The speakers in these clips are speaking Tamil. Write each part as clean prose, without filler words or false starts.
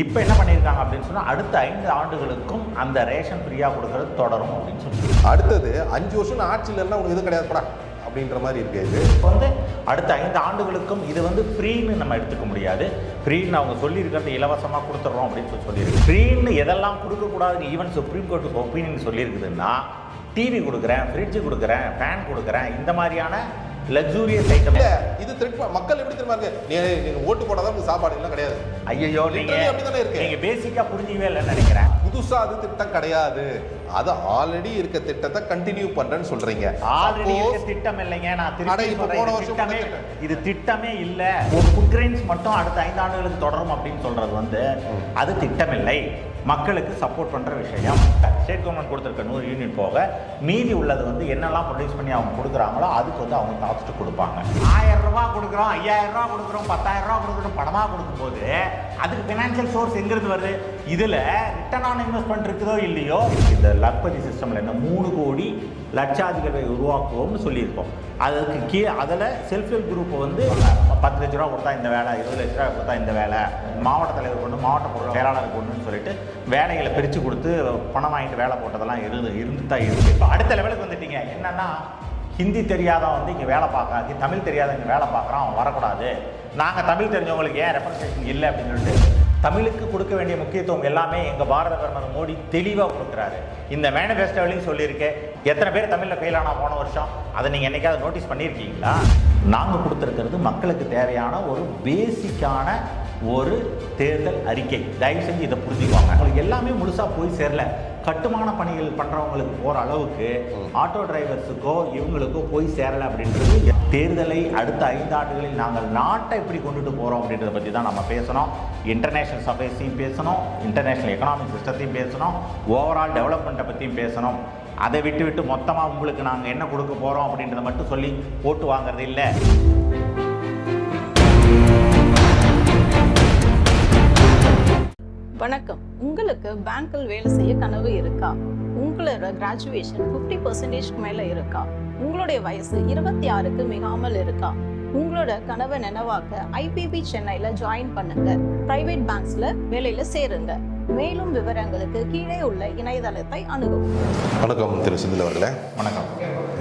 இப்போ என்ன பண்ணியிருக்காங்க அப்படின்னு சொன்னால் அடுத்த 5 ஆண்டுகளுக்கும் அந்த ரேஷன் ஃப்ரீயாக கொடுக்கறது தொடரும் அப்படின்னு சொல்லி அடுத்தது 5 வருஷம் ஆட்சியில் இருந்தால் உனக்கு எதுவும் கிடையாதுப்படா அப்படின்ற மாதிரி இருக்கு. இது வந்து அடுத்த 5 ஆண்டுகளுக்கும் இது வந்து ஃப்ரீன்னு நம்ம எடுத்துக்க முடியாது. ஃப்ரீன்னு அவங்க சொல்லியிருக்கிறது இலவசமாக கொடுத்துட்றோம் அப்படின்னு சொல்லியிருக்கு. ஃப்ரீன்னு எதெல்லாம் கொடுக்கக்கூடாதுன்னு ஈவன் சுப்ரீம் கோர்ட்டுக்கு ஒப்பீனியன் சொல்லியிருக்குதுன்னா டிவி கொடுக்குறேன், ஃப்ரிட்ஜு கொடுக்குறேன், ஃபேன் கொடுக்குறேன், இந்த மாதிரியான லக்ஸூரியஸ் ஐட்டம். இது மக்கள் எப்படி தெரியுமா இருக்கு, நீங்க ஓட்டு போடாதான் உங்களுக்கு சாப்பாடு எல்லாம் கிடையாது. ஐயோ நீங்க பேசிக்கா புரிஞ்சிக்கவே இல்லைன்னு நினைக்கிறேன். புதுசா அது திட்டம் கிடையாது, அது ஆல்ரெடி இருக்க திட்டத்தை கண்டினியூ பண்றேன்னு சொல்றீங்க. ஆல்ரெடி இருக்க திட்டம் இல்லைங்க, நான் திருப்பி சொல்றேன், இது திட்டமே இல்ல. ஒரு ஃபுட் கிரெயின்ஸ் மட்டும் அடுத்த 5 ஆண்டுகளுக்கு தொடரும் அப்படின்னு சொல்றது வந்து அது திட்டம் இல்லை, மக்களுக்கு சப்போர்ட் பண்ற விஷயம். ஸ்டேட் கவர்மெண்ட் கொடுத்துருக்க 100 யூனிட் போக மீதி உள்ளது வந்து என்னெல்லாம் ப்ரொடியூஸ் பண்ணி அவங்க கொடுக்குறாங்களோ அதுக்கு வந்து அவங்க காஸ்ட் கொடுப்பாங்க. 1000 ரூபாய் கொடுக்குறோம், 5000 ரூபாய் கொடுக்குறோம், 10000 ரூபாய் கொடுக்குறோம் பணமாக கொடுக்கும்போது அதுக்கு ஃபினான்ஷியல் சோர்ஸ் எங்கிருந்து வருது? இதில் ரிட்டர்ன் ஆன் இன்வெஸ்ட்மெண்ட் இருக்குதோ இல்லையோ. இந்த லக்பதி சிஸ்டமில் என்ன 3 கோடி லட்சாதிகளை உருவாக்குவோம்னு சொல்லியிருக்கோம். அதுக்கு அதில் செல்ஃப் ஹெல்ப் குரூப்பை வந்து 10 லட்ச ரூபா கொடுத்தா இந்த வேலை, 20 லட்ச ரூபா கொடுத்தா இந்த வேலை, மாவட்ட தலைவர் கொண்டு மாவட்ட செயலாளர் கொண்டுன்னு சொல்லிட்டு வேலைகளை பிரித்து கொடுத்து பணம் வாங்கிட்டு வேலை போட்டதெல்லாம் இருந்து தான் இருக்குது. இப்போ அடுத்த லெவலுக்கு வந்துட்டீங்க. என்னென்னா ஹிந்தி தெரியாதவன் வந்து இங்கே வேலை பார்க்காது, தமிழ் தெரியாத இங்கே வேலை பார்க்குறான், அவன் வரக்கூடாது. நாங்கள் தமிழ் தெரிஞ்சவங்களுக்கு ஏன் ரெப்ரசன்டேஷன் இல்லை அப்படின்னு சொல்லிட்டு தமிழுக்கு கொடுக்க வேண்டிய முக்கியத்துவம் எல்லாமே எங்கள் பாரத பிரதமர் மோடி தெளிவாக கொடுக்குறாரு. இந்த மேனிஃபெஸ்டோவிலையும் சொல்லியிருக்கேன். எத்தனை பேர் தமிழில் ஃபெயில் ஆனா போன வருஷம்? அதை நீங்கள் என்னைக்காவது நோட்டீஸ் பண்ணியிருக்கீங்களா? நாங்கள் கொடுத்துருக்கிறது மக்களுக்கு தேவையான ஒரு பேசிக்கான ஒரு தேர்தல் அறிக்கை. தயவு செஞ்சு இதை புரிஞ்சுக்குவாங்க. அவங்களுக்கு எல்லாமே முழுசாக போய் சேரல. கட்டுமான பணிகள் பண்ணுறவங்களுக்கு போகிற அளவுக்கு ஆட்டோ டிரைவர்ஸுக்கோ இவங்களுக்கோ போய் சேரலை அப்படின்றது. தேர்தலை அடுத்த 5 ஆண்டுகளில் நாங்கள் நாட்டை எப்படி கொண்டுட்டு போகிறோம் அப்படின்றத பற்றி தான் நம்ம பேசணும். இன்டர்நேஷ்னல் சஃபேஸையும் பேசணும், இன்டர்நேஷ்னல் எக்கனாமிக் சிஸ்டத்தையும் பேசணும், ஓவரால் டெவலப்மெண்ட்டை பற்றியும் பேசணும். அதை விட்டு மொத்தமாக உங்களுக்கு நாங்கள் என்ன கொடுக்க போகிறோம் அப்படின்றத மட்டும் சொல்லி ஓட்டு வாங்குறது இல்லை. வணக்கம். உங்களுக்கு பேங்க்கில் வேலை செய்ய கனவு இருக்கா? உங்களோட கிராஜுவேஷன் 50% மேல இருக்கா? உங்களுடைய வயசு 26க்கு மிகாமல் இருக்கா? உங்களோட கனவை நினைவாக்க ஐபிபி சென்னையில ஜாயின் பண்ணுங்க. பிரைவேட் பேங்க்ஸ்ல வேலையில சேருங்க. மேலும் விவரங்களுக்கு கீழே உள்ள இணையதளத்தை அணுகவும். வணக்கம் திரு செந்தில் அவர்களே. வணக்கம்.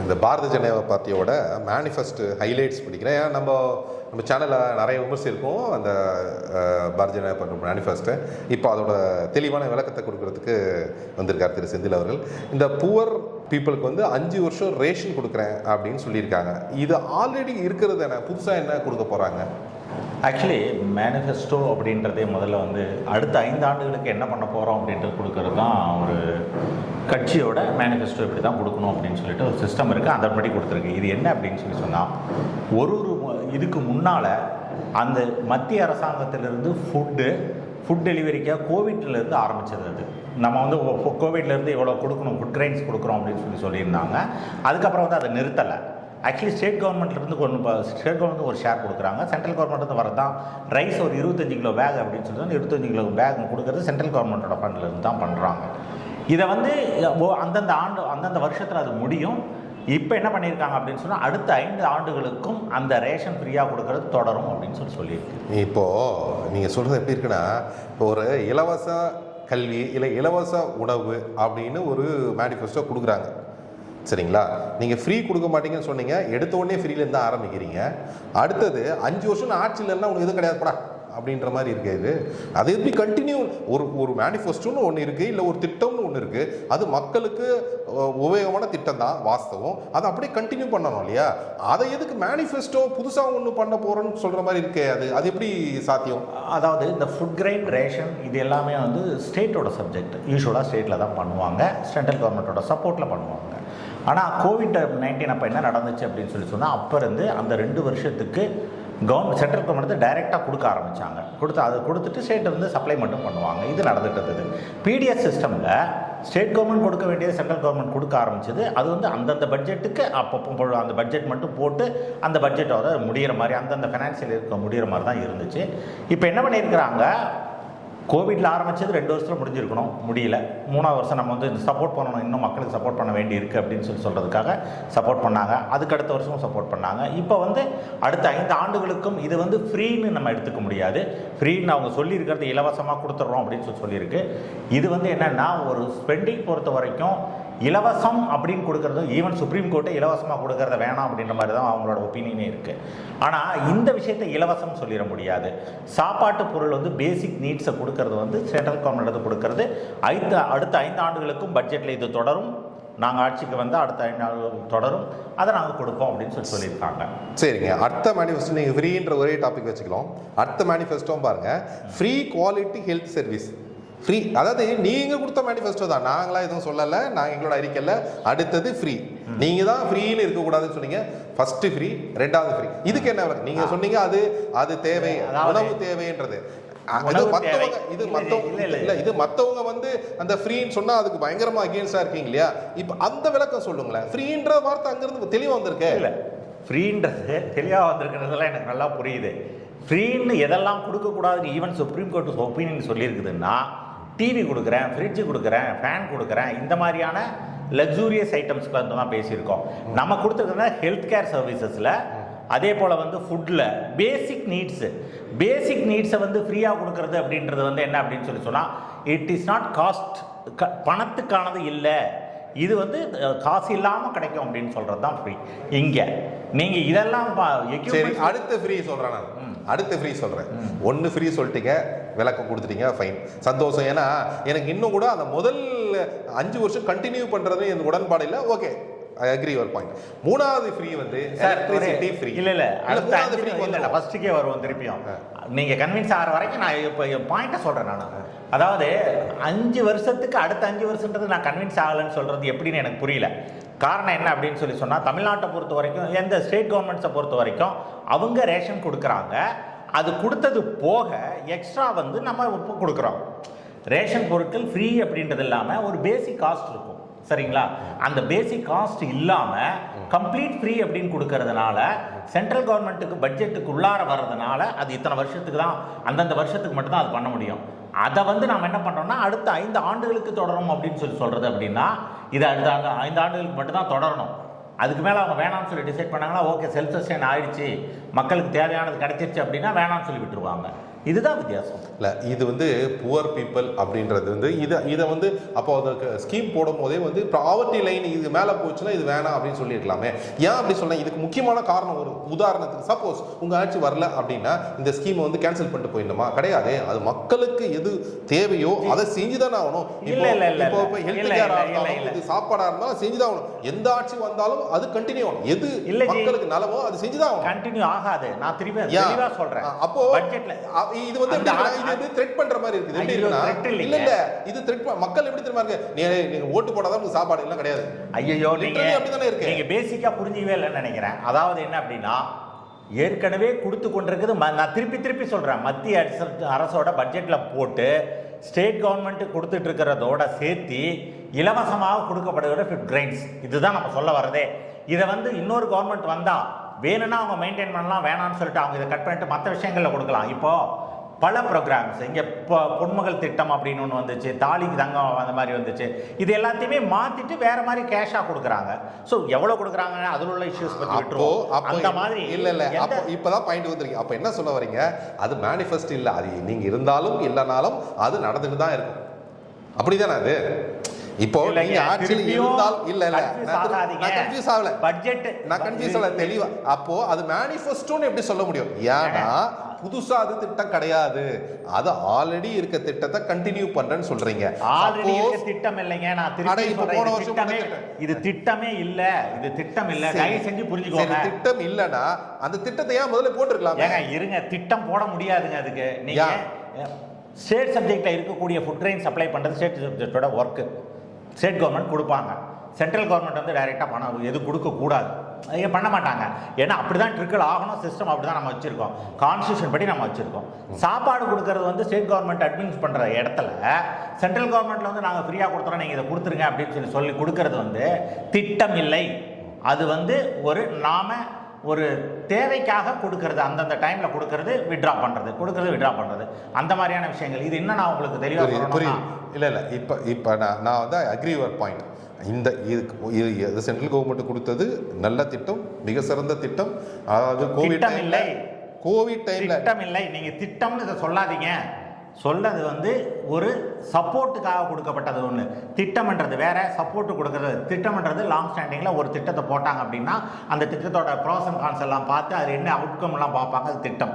இந்த பாரத ஜனதா பார்ட்டியோட மேனிஃபெஸ்டோ ஹைலைட்ஸ் படிக்கிறேன். ஏன்னா நம்ம சேனலில் நிறைய விமர்சிருக்கோம் அந்த பாரத ஜனதா பார்ட்டி மேனிஃபெஸ்டோ. இப்போ அதோட தெளிவான விளக்கத்தை கொடுக்கறதுக்கு வந்திருக்கார் திரு செந்தில் அவர்கள். இந்த புவர் பீப்புளுக்கு வந்து 5 வருஷம் ரேஷன் கொடுக்குறேன் அப்படின்னு சொல்லியிருக்காங்க. இது ஆல்ரெடி இருக்கிறது என்ன, புதுசாக என்ன கொடுக்க போகிறாங்க? ஆக்சுவலி மேனிஃபெஸ்டோ அப்படின்றதே முதல்ல வந்து அடுத்த 5 ஆண்டுகளுக்கு என்ன பண்ண போகிறோம் அப்படின்றது கொடுக்கறது தான் ஒரு கட்சியோட மேனிஃபெஸ்டோ இப்படி தான் கொடுக்கணும் அப்படின்னு சொல்லிட்டு ஒரு சிஸ்டம் இருக்குது. அதன்படி கொடுத்துருக்கு. இது என்ன அப்படின்னு சொன்னால் ஒரு இதுக்கு முன்னால் அந்த மத்திய அரசாங்கத்திலிருந்து ஃபுட் டெலிவரிக்காக கோவிட்லேருந்து ஆரம்பித்தது. அது நம்ம வந்து கோவிட்லேருந்து இவ்வளோ கொடுக்கணும், ஃபுட் கிரெயின்ஸ் கொடுக்குறோம் அப்படின்னு சொல்லியிருந்தாங்க. அதுக்கப்புறம் வந்து அதை நிறுத்தலை. ஆக்சுவலி ஸ்டேட் கவர்மெண்ட்லேருந்து ஒரு ஷேர் கொடுக்குறாங்க. சென்ட்ரல் கவர்மெண்ட்லேருந்து வரதான் ரைஸ் ஒரு 25 கிலோ பேக் அப்படின்னு சொல்லிட்டு 25 கிலோ பேக் கொடுக்குறது சென்ட்ரல் கவர்மெண்ட்டோட ஃபண்ட்லேருந்து தான் பண்ணுறாங்க. இதை வந்து அந்தந்த வருஷத்தில் அது முடியும். இப்போ என்ன பண்ணியிருக்காங்க அப்படின்னு சொன்னால் அடுத்த 5 ஆண்டுகளுக்கும் அந்த ரேஷன் ஃப்ரீயாக கொடுக்கறது தொடரும் அப்படின்னு சொல்லியிருக்கு. இப்போது நீங்கள் சொல்கிறது எப்படி இருக்குன்னா, இப்போ ஒரு இலவச கல்வி இல்லை இலவச உணவு அப்படின்னு ஒரு மேனிஃபெஸ்டோ கொடுக்குறாங்க. சரிங்களா? நீங்கள் ஃப்ரீ கொடுக்க மாட்டீங்கன்னு சொன்னீங்க, எடுத்த உடனே ஃப்ரீலேருந்து ஆரம்பிக்கிறீங்க. அடுத்தது 5 வருஷம் ஆட்சியில் இருந்தால் உனக்கு எதுவும் கிடையாதுப்படா அப்படின்ற மாதிரி இருக்குது. அது எப்படி கண்டினியூ? ஒரு மேனிஃபெஸ்டோன்னு ஒன்று இருக்குது, இல்லை ஒரு திட்டம்னு ஒன்று இருக்குது. அது மக்களுக்கு உபயோகமான திட்டம் தான் வாஸ்தவம். அதை அப்படியே கண்டினியூ பண்ணணும் இல்லையா? அதை எதுக்கு மேனிஃபெஸ்டோ புதுசாக ஒன்று பண்ண போகிறோன்னு சொல்கிற மாதிரி இருக்கே, அது எப்படி சாத்தியம்? அதாவது இந்த ஃபுட் கிரெயின் ரேஷன் இது எல்லாமே வந்து ஸ்டேட்டோட சப்ஜெக்ட். யூஸ்வலாக ஸ்டேட்டில் தான் பண்ணுவாங்க, சென்ட்ரல் கவர்மெண்ட்டோட சப்போர்ட்டில் பண்ணுவாங்க. ஆனால் கோவிட்-19 அப்போ என்ன நடந்துச்சு அப்படின்னு சொன்னால் அப்போ இருந்து அந்த 2 வருஷத்துக்கு சென்ட்ரல் கவர்மெண்ட் டைரெக்டாக கொடுக்க ஆரம்பித்தாங்க. அதை கொடுத்துட்டு ஸ்டேட்டை வந்து சப்ளை மட்டும் பண்ணுவாங்க. இது நடந்துட்டு இருந்தது. பிடிஎஸ் சிஸ்டமில் ஸ்டேட் கவர்மெண்ட் கொடுக்க வேண்டியது சென்ட்ரல் கவர்மெண்ட் கொடுக்க ஆரம்பிச்சது. அது வந்து அந்தந்த பட்ஜெட்டுக்கு அப்பப்போ அந்த பட்ஜெட் மட்டும் போட்டு அந்த பட்ஜெட்டோட முடிகிற மாதிரி அந்தந்த ஃபைனான்சியல் இருக்க முடிகிற மாதிரி தான் இருந்துச்சு. இப்போ என்ன பண்ணியிருக்கிறாங்க, கோவிட்ல ஆரம்பிச்சது 2 வருஷத்துல முடிஞ்சிருக்கணும், முடியல. 3ஆவது வருஷம் நம்ம வந்து சப்போர்ட் பண்ணணும், இன்னும் மக்களுக்கு சப்போர்ட் பண்ண வேண்டி இருக்குது அப்படின்னு சொல்கிறதுக்காக சப்போர்ட் பண்ணாங்க. அதுக்கு அடுத்த வருஷமும் சப்போர்ட் பண்ணாங்க. இப்போ வந்து அடுத்த 5 ஆண்டுகளுக்கும் இது வந்து ஃப்ரீன்னு நம்ம எடுத்துக்க முடியாது. ஃப்ரீன்னு அவங்க சொல்லியிருக்கிறது இலவசமாக கொடுத்துட்றோம் அப்படின்னு சொல்லியிருக்கு. இது வந்து என்னென்னா ஒரு ஸ்பெண்டிங் பொறுத்த வரைக்கும் இலவசம் அப்படின்னு கொடுக்கறது, ஈவன் சுப்ரீம் கோர்ட்டை இலவசமாக கொடுக்கறத வேணாம் அப்படின்ற மாதிரி தான் அவங்களோட ஒப்பீனியனே இருக்குது. ஆனால் இந்த விஷயத்தை இலவசம் சொல்லிட முடியாது. சாப்பாட்டு பொருள் வந்து பேசிக் நீட்ஸை கொடுக்கறது வந்து சென்ட்ரல் கவர்மெண்ட் கொடுக்கறது. அடுத்த 5 ஆண்டுகளுக்கும் பட்ஜெட்டில் இது தொடரும். நாங்கள் ஆட்சிக்கு வந்து அடுத்த 5 ஆண்டுகளுக்கு தொடரும், அதை நாங்கள் கொடுப்போம் அப்படின்னு சொல்லியிருக்காங்க. சரிங்க, அடுத்த மேனிஃபெஸ்டோ நீங்கள் ஃப்ரீன்ற ஒரே டாபிக் வச்சுக்கலாம். அடுத்த மேனிஃபெஸ்டோவும் பாருங்கள், free quality health service. Free, அதாவது நீங்கள் கொடுத்த மேனிஃபெஸ்டோ தான், நாங்களாம் எதுவும் சொல்லலை, நாங்கள் எங்களோட அறிக்கையில். அடுத்தது ஃப்ரீ, நீங்கள் தான் ஃப்ரீன்னு இருக்கக்கூடாதுன்னு சொன்னீங்க. ஃபர்ஸ்ட் ஃப்ரீ, 2வது ஃப்ரீ. இதுக்கு என்ன நீங்கள் சொன்னீங்க? அது தேவை, உணவு தேவைன்றது. இது மத்தவங்க வந்து அந்த ஃப்ரீன்னு சொன்னா அதுக்கு பயங்கரமா அகேன்ஸ்டா இருக்கீங்க இல்லையா? இப்ப அந்த விளக்கம் சொல்லுங்களேன். ஃப்ரீன்ற வார்த்தை அங்கிருந்து தெளிவா வந்திருக்கு. இல்ல, ஃப்ரீன்றது தெளிவா வந்திருக்கிறதெல்லாம் எனக்கு நல்லா புரியுது. ஃப்ரீன்னு எதெல்லாம் கொடுக்கக்கூடாதுன்னு ஈவன் சுப்ரீம் கோர்ட் ஒப்பீனியன் சொல்லியிருக்குதுன்னா, டிவி கொடுக்குறேன், ஃப்ரிட்ஜு கொடுக்குறேன், ஃபேன் கொடுக்குறேன், இந்த மாதிரியான லக்ஸூரியஸ் ஐட்டம்ஸ்க்கு வந்து தான் பேசியிருக்கோம். நம்ம கொடுத்துருக்குறதுனா ஹெல்த் கேர் சர்வீசஸில், அதே போல் வந்து ஃபுட்டில் பேசிக் நீட்ஸை வந்து ஃப்ரீயாக கொடுக்கறது அப்படின்றது வந்து என்ன அப்படின்னு சொன்னால், இட் இஸ் நாட் காஸ்ட், பணத்துக்கானது இல்லை, இது வந்து காசு இல்லாமல் கிடைக்கும் அப்படின்னு சொல்கிறது தான் ஃப்ரீ. இங்கே நீங்கள் இதெல்லாம் அடுத்த ஃப்ரீ சொல்கிறேன் நான், அடுத்த ஃப்ரீ சொல்கிறேன். ஒன்று ஃப்ரீ சொல்லிட்டீங்க, விளக்கம் கொடுத்துட்டீங்க, ஃபைன், சந்தோஷம். ஏன்னா எனக்கு இன்னும் கூட அந்த முதல் 5 வருஷம் கண்டினியூ பண்ணுறது எனக்கு உடன்பாடு இல்லை. Okay, I agree your point. 3வது ஃப்ரீ வந்து எலக்ட்ரிசிட்டி ஃப்ரீ. இல்ல அடுத்த 5 ஃப்ரீ இல்ல, ஃபர்ஸ்ட்டுக்கே வருவோம் திருப்பியும். நீங்க கன்வின்ஸ் ஆகிற வரைக்கும் நான் இப்போ பாயிண்ட்டை சொல்றேன் நான். அதாவது 5 வருஷத்துக்கு அடுத்த 5 வருஷன்றது நான் கன்வின்ஸ் ஆகலைன்னு சொல்றது எப்படின்னு எனக்கு புரியல. காரணம் என்ன அப்படின்னு சொன்னால், தமிழ்நாட்டை பொறுத்த வரைக்கும், எந்த ஸ்டேட் கவர்மெண்ட்ஸை பொறுத்த வரைக்கும் அவங்க ரேஷன் கொடுக்குறாங்க. அது கொடுத்தது போக எக்ஸ்ட்ரா வந்து நம்ம கொடுக்குறோம். ரேஷன் பொருட்கள் ஃப்ரீ அப்படின்றது இல்லாமல் ஒரு பேசிக் காஸ்ட் இருக்கும், சரிங்களா? அந்த பேசிக் காஸ்ட் இல்லாமல் கம்ப்ளீட் ஃப்ரீ அப்படின்னு கொடுக்கறதுனால சென்ட்ரல் கவர்மெண்ட்டுக்கு பட்ஜெட்டுக்கு உள்ளார வர்றதுனால அது இத்தனை வருஷத்துக்கு தான், அந்தந்த வருஷத்துக்கு மட்டும்தான் அது பண்ண முடியும். அதை வந்து நாம் என்ன பண்ணுறோம்னா, அடுத்த 5 ஆண்டுகளுக்கு தொடரும் அப்படின்னு சொல்கிறது. அப்படின்னா இது அடுத்த 5 ஆண்டுகளுக்கு மட்டும்தான் தொடரணும். அதுக்கு மேலே அவங்க வேணாம்னு சொல்லி டிசைட் பண்ணாங்கன்னா, ஓகே செல்ஃப் சஸ்டெயின் ஆயிடுச்சு, மக்களுக்கு தேவையானது கிடைச்சிருச்சு அப்படின்னா வேணாம்னு சொல்லி விட்டுருவாங்க. இதுதான் வித்தியாசம். இல்லை, இது வந்து புவர் பீப்புள் அப்படின்றது வந்து இதை வந்து அப்போ அதுக்கு ஸ்கீம் போடும் போதே வந்து ப்ராவர்ட்டி லைன் இது மேலே போச்சுன்னா இது வேணாம் அப்படின்னு சொல்லியிருக்கலாமே. ஏன் அப்படி சொன்னேன்? இதுக்கு முக்கியமான காரணம், ஒரு உதாரணத்துக்கு சப்போஸ் உங்கள் ஆட்சி வரல அப்படின்னா இந்த ஸ்கீமை வந்து கேன்சல் பண்ணிட்டு போயிடணுமா? கிடையாது. அது மக்களுக்கு எது தேவையோ அதை செஞ்சுதானே ஆகணும். இப்போ ஹெல்த் கேராக இருந்தாலும், இது சாப்பாடாக இருந்தாலும் செஞ்சுதான் ஆகணும். எந்த ஆட்சி வந்தாலும் அது கண்டினியூ ஆகணும். எது மக்களுக்கு நலவோ அது செஞ்சுதான் ஆகணும். கண்டினியூ ஆகாது. நான் திரும்பி சொல்றேன். அப்போ பட்ஜெட்ல இது வந்து இது த்ரெட் பண்ற மாதிரி இருக்குது. எப்படி இருக்குன்னா, இல்ல இது த்ரெட், மக்கள் எப்படி தெரியுமா இருக்கு, நீங்க ஓட்டு போடாதான் உங்களுக்கு சாப்பாடு எல்லாம் கிடையாது. ஐயோ, நீங்க அப்படிதானே இருக்கு. நீங்க பேசிக்கா புரிஞ்சிக்கவே இல்லைன்னு நினைக்கிறேன். அதாவது என்ன அப்படின்னா, ஏற்கனவே கொடுத்து கொண்டிருக்குது. நான் திருப்பி சொல்றேன், மத்திய அரசோட பட்ஜெட்ல போட்டு ஸ்டேட் கவர்மெண்ட் கொடுத்துட்டு இருக்கிறதோட சேர்த்து இலவசமாக கொடுக்கப்படுகிற ஃபுட் கிரெயின்ஸ், இதுதான் நம்ம சொல்ல வர்றதே. இதை வந்து இன்னொரு கவர்மெண்ட் வந்தா வேணும்னா அவங்க மெயின்டைன் பண்ணலாம், வேணான்னு சொல்லிட்டு அவங்க இதை கட் பண்ணிட்டு மற்ற விஷயங்களில் கொடுக்கலாம். இப்போ பல ப்ரோக்ராம்ஸ் இங்கே இப்போ பொன்மகள் திட்டம் அப்படின்னு ஒன்று வந்துச்சு, தாலிக்கு தங்கம் அந்த மாதிரி வந்துச்சு. இது எல்லாத்தையுமே மாற்றிட்டு வேற மாதிரி கேஷாக கொடுக்குறாங்க. ஸோ எவ்வளோ கொடுக்குறாங்க, அதில் உள்ள இஷ்யூஸ் பற்றி விட்டுருவோம். அந்த மாதிரி இல்லை அப்போ இப்போ தான் பாயிண்ட் வந்துருக்கு. அப்போ என்ன சொல்ல வரீங்க? அது மேனிஃபெஸ்டோ இல்லை, அது நீங்கள் இருந்தாலும் இல்லைனாலும் அது நடந்துட்டு தான் இருக்கும். அப்படிதானே அது? இப்போ நீங்க ஆட்சியில் இருந்தால் நான் கன்ஃபியூஸ் ஆகல, பட்ஜெட் நான் கன்ஃபியூஸ் ஆகல தெளிவா. அப்போ அது மேனிஃபெஸ்டோன்னு எப்படி சொல்ல முடியும்? ஏன்னா புதுசா அது திட்டம் கிடையாது, அது ஆல்ரெடி இருக்க திட்டத்தை கண்டினியூ பண்றேன்னு சொல்றீங்க. ஆல்ரெடி இருக்க திட்டம் இல்லைங்க. நான் திருப்பி சொல்றேன், இது திட்டமே இல்ல, இது திட்டம் இல்ல. தயவு செஞ்சு புரிஞ்சுக்கோங்க. திட்டம் இல்லனா அந்த திட்டத்தை ஏன் முதல்ல போட்டுருக்கலாம்? ஏங்க இருங்க, திட்டம் போட முடியாதுங்க. அதுக்கு நீங்க ஸ்டேட் சப்ஜெக்ட்ல இருக்கக்கூடிய ஃபுட் கிரெயின் சப்ளை பண்றது ஸ்டேட் சப்ஜெக்டோட ஒர்க். ஸ்டேட் கவர்மெண்ட் கொடுப்பாங்க, சென்ட்ரல் கவர்மெண்ட் வந்து டைரெக்டாக பணம் எது கொடுக்கக்கூடாது, ஏன் பண்ண மாட்டாங்க. ஏன்னா அப்படி தான் ட்ரிக்கிள் ஆகணும், சிஸ்டம் அப்படி தான் நம்ம வச்சுருக்கோம், கான்ஸ்டியூஷன் படி நம்ம வச்சுருக்கோம். சாப்பாடு கொடுக்கறது வந்து ஸ்டேட் கவர்மெண்ட் அட்மினிஸ்ட் பண்ணுற இடத்துல சென்ட்ரல் கவர்மெண்ட்டில் வந்து நாங்கள் ஃப்ரீயாக கொடுத்துறோம், நீங்கள் இதை கொடுத்துருங்க அப்படின்னு சொல்லி கொடுக்கறது வந்து திட்டம் இல்லை. அது வந்து ஒரு நாம ஒரு தேவைக்காக கொடுக்கறது, அந்தந்த டைமில் கொடுக்கறது, விட்ரா பண்ணுறது அந்த மாதிரியான விஷயங்கள். இது என்ன நான் உங்களுக்கு தெளிவாக புரியுது. இல்லை இப்போ நான் வந்து அக்ரி யுவர் பாயிண்ட். இது சென்ட்ரல் கவர்மெண்ட் கொடுத்தது நல்ல திட்டம், மிக சிறந்த திட்டம். அதாவது கோவிட் டைம்ல திட்டம் இல்லை, நீங்க திட்டம்னு இதை சொல்லாதீங்க. சொல்லது வந்து ஒரு சப்போர்ட்டுக்காக கொடுக்கப்பட்டது ஒன்று. திட்டம்ன்றது வேற, சப்போர்ட் கொடுக்கறது. திட்டம்ன்றது லாங் ஸ்டாண்டிங்கில் ஒரு திட்டத்தை போட்டாங்க அப்படின்னா அந்த திட்டத்தோட ப்ரோஸ் அண்ட் கான்ஸ் எல்லாம் பார்த்து அது என்ன அவுட்கம் எல்லாம் பார்ப்பாங்க, அது திட்டம்.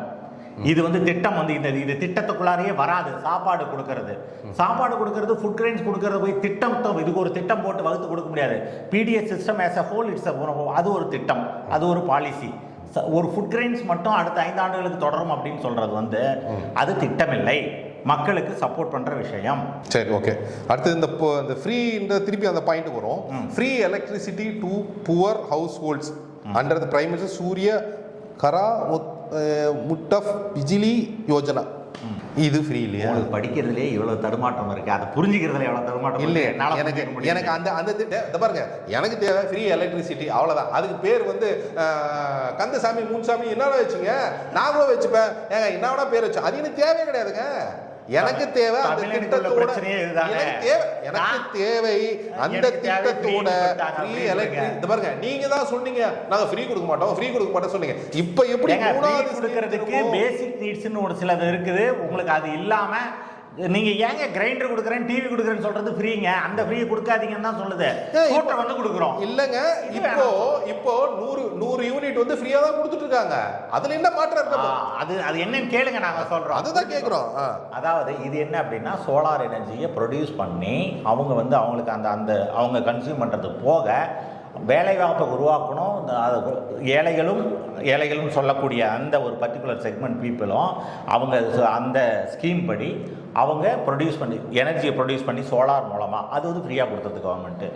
இது வந்து திட்டம் வந்து இது திட்டத்துக்குள்ளாரையே வராது. சாப்பாடு கொடுக்கறது ஃபுட் கிரெயின்ஸ் கொடுக்கறது போய் திட்டம், இதுக்கு ஒரு திட்டம் போட்டு வகுத்து கொடுக்க முடியாது. PDS system as a whole it's அது ஒரு திட்டம், அது ஒரு பாலிசி. ஒரு ஃபுட் கிரெயின்ஸ் மட்டும் அடுத்த 5 ஆண்டுகளுக்கு தொடரும் அப்படின்னு சொல்றது வந்து அது திட்டமில்லை, மக்களுக்கு சப்போர்ட் பண்ற விஷயம். சரி, ஓகே. அடுத்து இந்த ஃப்ரீ திருப்பி அந்த பாயிண்ட் வரும். Free electricity to poor house holds under the prime minister சூரிய கரா முட்டஃப் பிஜிலி யோஜனா. இது ஃப்ரீ இல்லையா? உங்களுக்கு படிக்கிறதுலே இவ்வளவு தடுமாட்டம் இருக்கு, அதை புரிஞ்சுக்கிறதுல எவ்வளவு தடுமாட்டம் இல்லை. எனக்கு அந்த பாருங்க, எனக்கு தேவை ஃப்ரீ எலக்ட்ரிசிட்டி, அவ்வளவுதான். அதுக்கு பேர் வந்து கந்தசாமி மூன்சாமி என்னடா வச்சுங்க, நான் கூட வச்சுப்பேன். ஏங்க என்னடா பேர் வச்சு, அது எனக்கு தேவையே கிடையாதுங்க. எனக்கு தேவை அந்த திட்டத்தோட, எனக்கு தேவை அந்த திட்டத்தோட ஃப்ரீ எலக்ட்ரிசிட்டி. பாருங்க, நீங்க தான் சொன்னீங்க நாங்க ஃப்ரீ கொடுக்க மாட்டோம் சொன்னீங்க. இப்போ எப்படி கொடுக்கறதுக்கு பேசிக் நீட்ஸ்னு ஒரு சிலது இருக்குது உங்களுக்கு. அது இல்லாம நீங்க ஏங்க கிரைண்டர் கொடுக்குறேன், டிவி கொடுக்குறேன்னு சொல்றது ஃப்ரீங்க, அந்த ஃப்ரீயை கொடுக்காதீங்கன்னு தான் சொல்லுது. ஸ்கூட்டர் வந்து கொடுக்குறோம் இல்லங்க. இப்போ 100 யூனிட் வந்து ஃப்ரீயா தான் கொடுத்துட்டு இருக்காங்க. அதுல என்ன மாற்றம் இருக்கு? அது என்னன்னு கேளுங்க, நாங்க சொல்றோம். அதுதான் கேக்குறோம். அதாவது இது என்ன அப்படின்னா, சோலார் எனர்ஜியை ப்ரொடியூஸ் பண்ணி அவங்க வந்து அவங்களுக்கு அந்த அவங்க கன்சியூம் பண்றது போக வேலைவாய்ப்பை உருவாக்கணும். ஏழைகளும் சொல்லக்கூடிய அந்த ஒரு பர்டிகுலர் செக்மெண்ட் பீப்புளும் அவங்க அந்த ஸ்கீம் படி அவங்க எனர்ஜியை ப்ரொடியூஸ் பண்ணி சோலார் மூலமாக அது வந்து ஃப்ரீயாக கொடுத்தது. கவர்மெண்ட்டு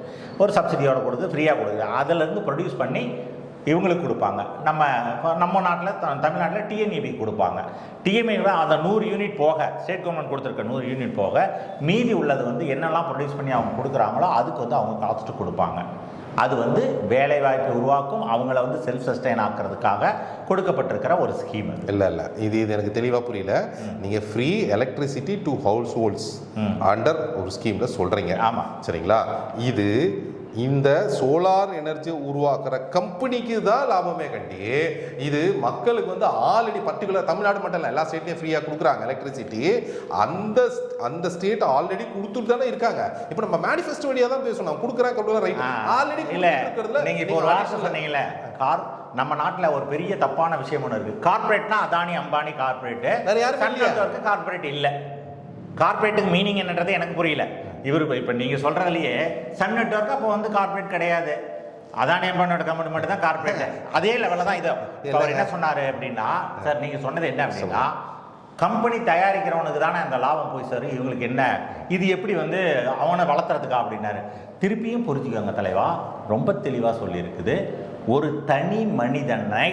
ஒரு சப்சிடியோட கொடுத்து ஃப்ரீயாக கொடுக்குது. அதிலேருந்து ப்ரொடியூஸ் பண்ணி இவங்களுக்கு கொடுப்பாங்க. நம்ம நாட்டில் தமிழ்நாட்டில் டிஎன்இபி கொடுப்பாங்க. டிஎன்இபி அந்த 100 யூனிட் போக, ஸ்டேட் கவர்மெண்ட் கொடுத்துருக்க 100 யூனிட் போக மீதி உள்ளது வந்து என்னெல்லாம் ப்ரொடியூஸ் பண்ணி அவங்க கொடுக்குறாங்களோ அதுக்கு வந்து அவங்க காஸ்ட்டு கொடுப்பாங்க. அது வந்து வேலைவாய்ப்பை உருவாக்கும், அவங்கள வந்து செல்ஃப் சஸ்டைன் ஆக்கிறதுக்காக கொடுக்கப்பட்டிருக்கிற ஒரு ஸ்கீம். இல்லை இது எனக்கு தெளிவாக புரியல. நீங்கள் free electricity to house holds under ஒரு ஸ்கீமில் சொல்கிறீங்க. ஆமாம், சரிங்களா? இது இந்த சோலார் எனர்ஜி உருவாக்குற கம்பெனிக்கு தான் லாபமே கண்டி. இது மக்களுக்கு வந்து ஆல்ரெடி பர்டிகுலர் தமிழ்நாடு மட்டும் இல்லை, எல்லா ஸ்டேட்லையும் ஃப்ரீயாக கொடுக்குறாங்க எலக்ட்ரிசிட்டி. அந்த ஸ்டேட் ஆல்ரெடி கொடுத்துட்டு தானே இருக்காங்க. இப்போ நம்ம மேனிஃபெஸ்டோ வழியாக தான் பேசணும், கொடுக்குறாங்க ரைட். ஆல்ரெடி இல்லை, நீங்கள் இப்போ ஒரு வார்த்தை சொன்னீங்களே, நம்ம நாட்டில் ஒரு பெரிய தப்பான விஷயம் ஒன்று இருக்கு. கார்பரேட்னா அதானி அம்பானி கார்பரேட், கார்பரேட் இல்லை. கார்பரேட்டுக்கு மீனிங் என்னன்றது எனக்கு புரியல. இப்போ நீங்கள் சொல்கிறதுலையே சன் நெட்வொர்க் அப்போ வந்து கார்பரேட் கிடையாது, அதானி அம்பானியோட கம்பெனி மட்டும் தான் கார்பரேட். அதே லெவலில் தான் இது. அவர் என்ன சொன்னார் அப்படின்னா, சார் நீங்கள் சொன்னது என்ன அப்படின்னா, கம்பெனி தயாரிக்கிறவனுக்கு தானே அந்த லாபம் போய் சார், இவங்களுக்கு என்ன, இது எப்படி வந்து அவனை வளர்த்துறதுக்கா அப்படின்னாரு. திருப்பியும் புரிஞ்சுக்கோங்க தலைவா, ரொம்ப தெளிவாக சொல்லியிருக்குது. ஒரு தனி மனிதனை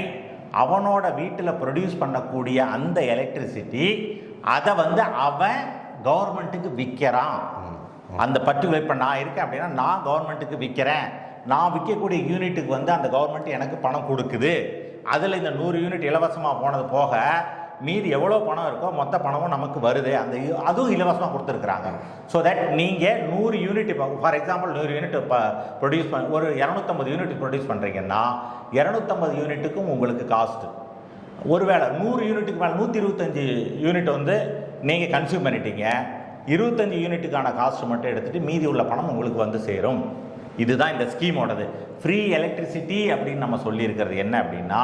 அவனோட வீட்டில் ப்ரொடியூஸ் பண்ணக்கூடிய அந்த எலக்ட்ரிசிட்டி அதை வந்து அவன் கவர்மெண்ட்டுக்கு விற்கிறான். அந்த பர்டிகுலர் இப்போ நான் இருக்கேன் அப்படின்னா நான் கவர்மெண்ட்டுக்கு விற்கிறேன், நான் விற்கக்கூடிய யூனிட்டுக்கு வந்து அந்த கவர்மெண்ட் எனக்கு பணம் கொடுக்குது. அதில் இந்த 100 யூனிட் இலவசமாக போனது போக மீதி எவ்வளோ பணம் இருக்கோ மொத்த பணமும் நமக்கு வருது. அதுவும் இலவசமாக கொடுத்துருக்குறாங்க. ஸோ தட் நீங்கள் 100 யூனிட், இப்போ ஃபார் எக்ஸாம்பிள் 100 யூனிட் ப்ரொடியூஸ் பண்ண ஒரு 250 யூனிட் ப்ரொடியூஸ் பண்ணுறீங்கன்னா 250 யூனிட்டுக்கும் உங்களுக்கு காஸ்ட்டு. ஒருவேளை 100 யூனிட்டுக்கு மேலே 125 யூனிட் வந்து நீங்கள் கன்சியூம் பண்ணிட்டீங்க, 25 யூனிட்டுக்கான காஸ்ட் மட்டும் எடுத்துகிட்டு மீதி உள்ள பணம் உங்களுக்கு வந்து சேரும். இதுதான் இந்த ஸ்கீமோடது. ஃப்ரீ எலக்ட்ரிசிட்டி அப்படின்னு நம்ம சொல்லியிருக்கிறது என்ன அப்படின்னா,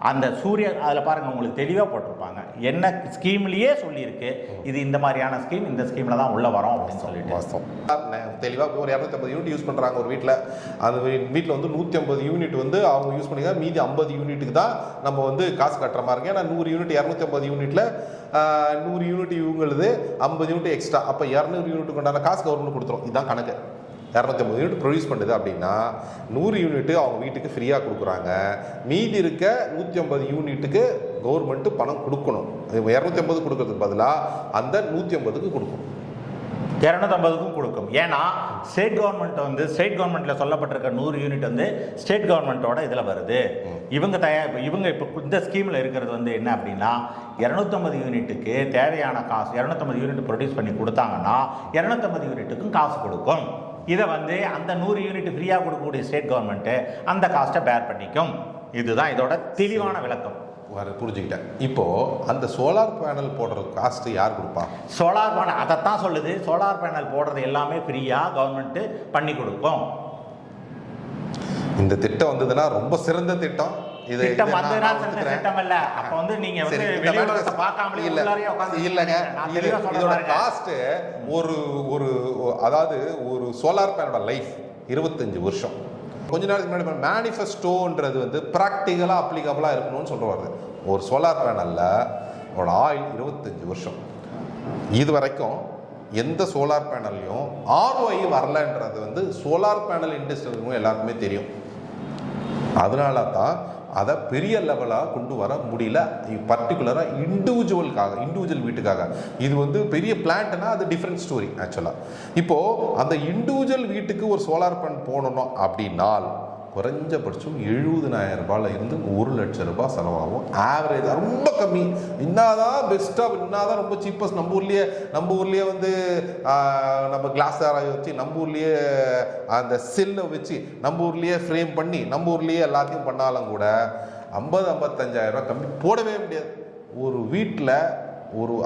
அந்த சூரிய அதில் பாருங்கள் உங்களுக்கு தெளிவாக போட்டிருப்பாங்க, என்ன ஸ்கீம்லேயே சொல்லியிருக்கு இது இந்த மாதிரியான ஸ்கீம், இந்த ஸ்கீமில் தான் உள்ளே வரோம் அப்படின்னு சொல்லிட்டு. வாஸ்தவம் தெளிவாக ஒரு 250 யூனிட் யூஸ் பண்ணுறாங்க ஒரு வீட்டில். அந்த வீட்டில் வந்து 150 யூனிட் வந்து அவங்க யூஸ் பண்ணிக்க, மீதி 50 யூனிட்டுக்கு தான் நம்ம வந்து காசு கட்டுற மாதிரி இருக்கு. ஏன்னா 100 யூனிட் 250 யூனிட்டில் 100 யூனிட் இவங்களுது, 50 யூனிட் எக்ஸ்ட்ரா, அப்போ 200 யூனிட்டுக்கு உண்டான காசு கவர்மெண்ட் கொடுத்துரும். இதுதான் கணக்கு. 250 யூனிட் ப்ரொடியூஸ் பண்ணுது அப்படின்னா 100 யூனிட்டு அவங்க வீட்டுக்கு ஃப்ரீயாக கொடுக்குறாங்க, மீதி இருக்க 150 யூனிட்டுக்கு கவர்மெண்ட்டு பணம் கொடுக்கணும். 250 கொடுக்கறதுக்கு பதிலாக அந்த 150க்கு கொடுக்கணும். 250க்கும் கொடுக்கும். ஏன்னா ஸ்டேட் கவர்மெண்ட் வந்து ஸ்டேட் கவர்மெண்ட்டில் சொல்லப்பட்டிருக்க 100 யூனிட் வந்து ஸ்டேட் கவர்மெண்ட்டோட இதில் வருது. இவங்க இப்போ இந்த ஸ்கீமில் இருக்கிறது வந்து என்ன அப்படின்னா 250 யூனிட்டுக்கு தேவையான காசு 250 யூனிட் ப்ரொடியூஸ் பண்ணி கொடுத்தாங்கன்னா 250 யூனிட்டுக்கும் காசு கொடுக்கும். இதை வந்து அந்த 100 யூனிட் ஃப்ரீயாக கொடுக்கக்கூடிய ஸ்டேட் கவர்மெண்ட்டு அந்த காஸ்ட்டை பேர் பண்ணிக்கும். இதுதான் இதோட தெளிவான விளக்கம். புரிஞ்சுக்கிட்டேன். இப்போ அந்த சோலார் பேனல் போடுற காஸ்ட் யார் கொடுப்பா? சோலார் பேனல் அதைத்தான் சொல்லுது. சோலார் பேனல் போடுறது எல்லாமே ஃப்ரீயா கவர்மெண்ட் பண்ணி கொடுக்கும். இந்த திட்டம் வந்ததுன்னா ரொம்ப சிறந்த திட்டம். இது திட்டம் வந்ததுனா சிறந்த திட்டம் இல்ல. அப்ப வந்து நீங்க வந்து வெளியுலகத்தை பார்க்காமலே உள்ளாரையே உட்கார்ந்து இல்லங்க. இதோட காஸ்ட் ஒரு அதாவது ஒரு சோலார் பேனலோட லைஃப் 25 வருஷம். கொஞ்ச நேரத்துக்கு முன்னாடி மேனிஃபெஸ்டோன்றது வந்து ப்ராக்டிக்கலாக அப்ளிகபிளாக இருக்கணும்னு சொல்லுவாரு. ஒரு சோலார் பேனலில் ஆயில் 25 வருஷம். இது வரைக்கும் எந்த சோலார் பேனல்லையும் ROI வரலன்றது வந்து சோலார் பேனல் இண்டஸ்ட்ரி எல்லாருக்குமே தெரியும். அதனால தான் அதை பெரிய லெவலாக கொண்டு வர முடியல. பர்டிகுலராக இண்டிவிஜுவல் வீட்டுக்காக. இது வந்து பெரிய பிளான்ட்னா அது டிஃப்ரெண்ட் ஸ்டோரி ஆக்சுவலாக. இப்போது அந்த இண்டிவிஜுவல் வீட்டுக்கு ஒரு சோலார் பேனல் போடணும் அப்படின்னால் குறைஞ்சபட்சம் 70,000 ரூபாயில இருந்து 1 லட்சம் ரூபாய் செலவாகும். ஆவரேஜ் ரொம்ப கம்மி. இன்னாதான் பெஸ்ட்டாக இன்னாதான் ரொம்ப சீப்பஸ்ட். நம்ம ஊர்லேயே வந்து நம்ம கிளாஸ் வச்சு நம்ம ஊர்லேயே அந்த செல்லை வச்சு நம்ம ஊர்லேயே ஃப்ரேம் பண்ணி நம்ம ஊர்லேயே எல்லாத்தையும் பண்ணாலும் கூட 50-55,000 ரூபாய் கம்மி போடவே முடியாது. ஒரு வீட்டில்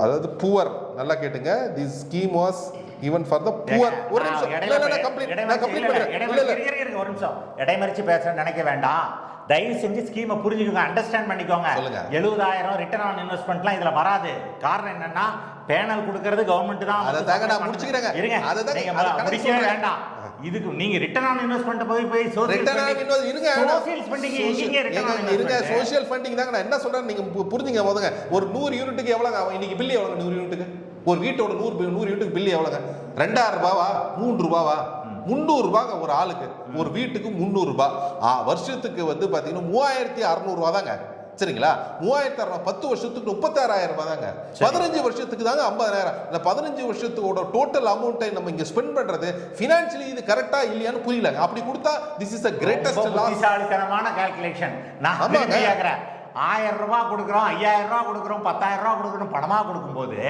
அதாவது புவர், நல்லா கேட்டுங்க, this scheme was even for the poor. ஒரு நிமிஷம் இடைமறிச்சு பேச நினைக்க வேண்டாம். தயவு செஞ்சு ஸ்கீமை புரிஞ்சுக்கோங்க, அண்டர்ஸ்டாண்ட் பண்ணிக்கோங்க. 70,000 ரிட்டர்ன் ஆன் இன்வெஸ்ட்மெண்ட்லாம் இதுல வராது. காரணம் என்னன்னா பேனல் கொடுக்கறது கவர்மெண்ட் தான். அத நான் முடிச்சுக்கிறேன். இருங்க, நீங்க முடிக்கவே வேண்டாம். இதுக்கு நீங்க ரிட்டர்ன் ஆன் இன்வெஸ்ட்மென்ட் போய் சோஷியல் ஃபண்டிங் தாங்க. நான் என்ன சொல்றேன் நீங்க புரிஞ்சுங்க. முதல்ல ஒரு 100 யூனிட்டுக்கு எவ்வளவு ஆகும்? இன்னைக்கு பில் எவ்வளவு? 100 யூனிட்டுக்கு ஒரு வீட்டோட 100 யூனிட்டுக்கு பில் எவ்வளவுங்க? 2,000 ரூபாவா? 3 ரூபாவா? 300 ரூபாங்க ஒரு ஆளுக்கு. ஒரு வீட்டுக்கு 300 ரூபாய். வருஷத்துக்கு வந்து பாத்தீங்கன்னா 3,600 ரூபாய் தாங்க. சரிங்களா? 3,600 10 வருஷத்துக்கு 36,000 ரூபாய் தாங்க. 15 வருஷத்துக்கு தாங்க 50,000. இந்த 15 வருஷத்துக்கோட டோட்டல் அமௌண்ட்டை நம்ம இங்க ஸ்பெண்ட் பண்றது ஃபினான்ஷியலி இது கரெக்டா இல்லையான்னு புரியல. அப்படி கொடுத்தா this is the greatest loss. புத்திசாலித்தனமான கால்குலேஷன். நான் கேக்குறேன், 1,000 ரூபாய் கொடுக்குறோம், 5,000 ரூபாய் கொடுக்குறோம், 10,000 ரூபாய் கொடுக்குறோம், பணமாக கொடுக்கும்போது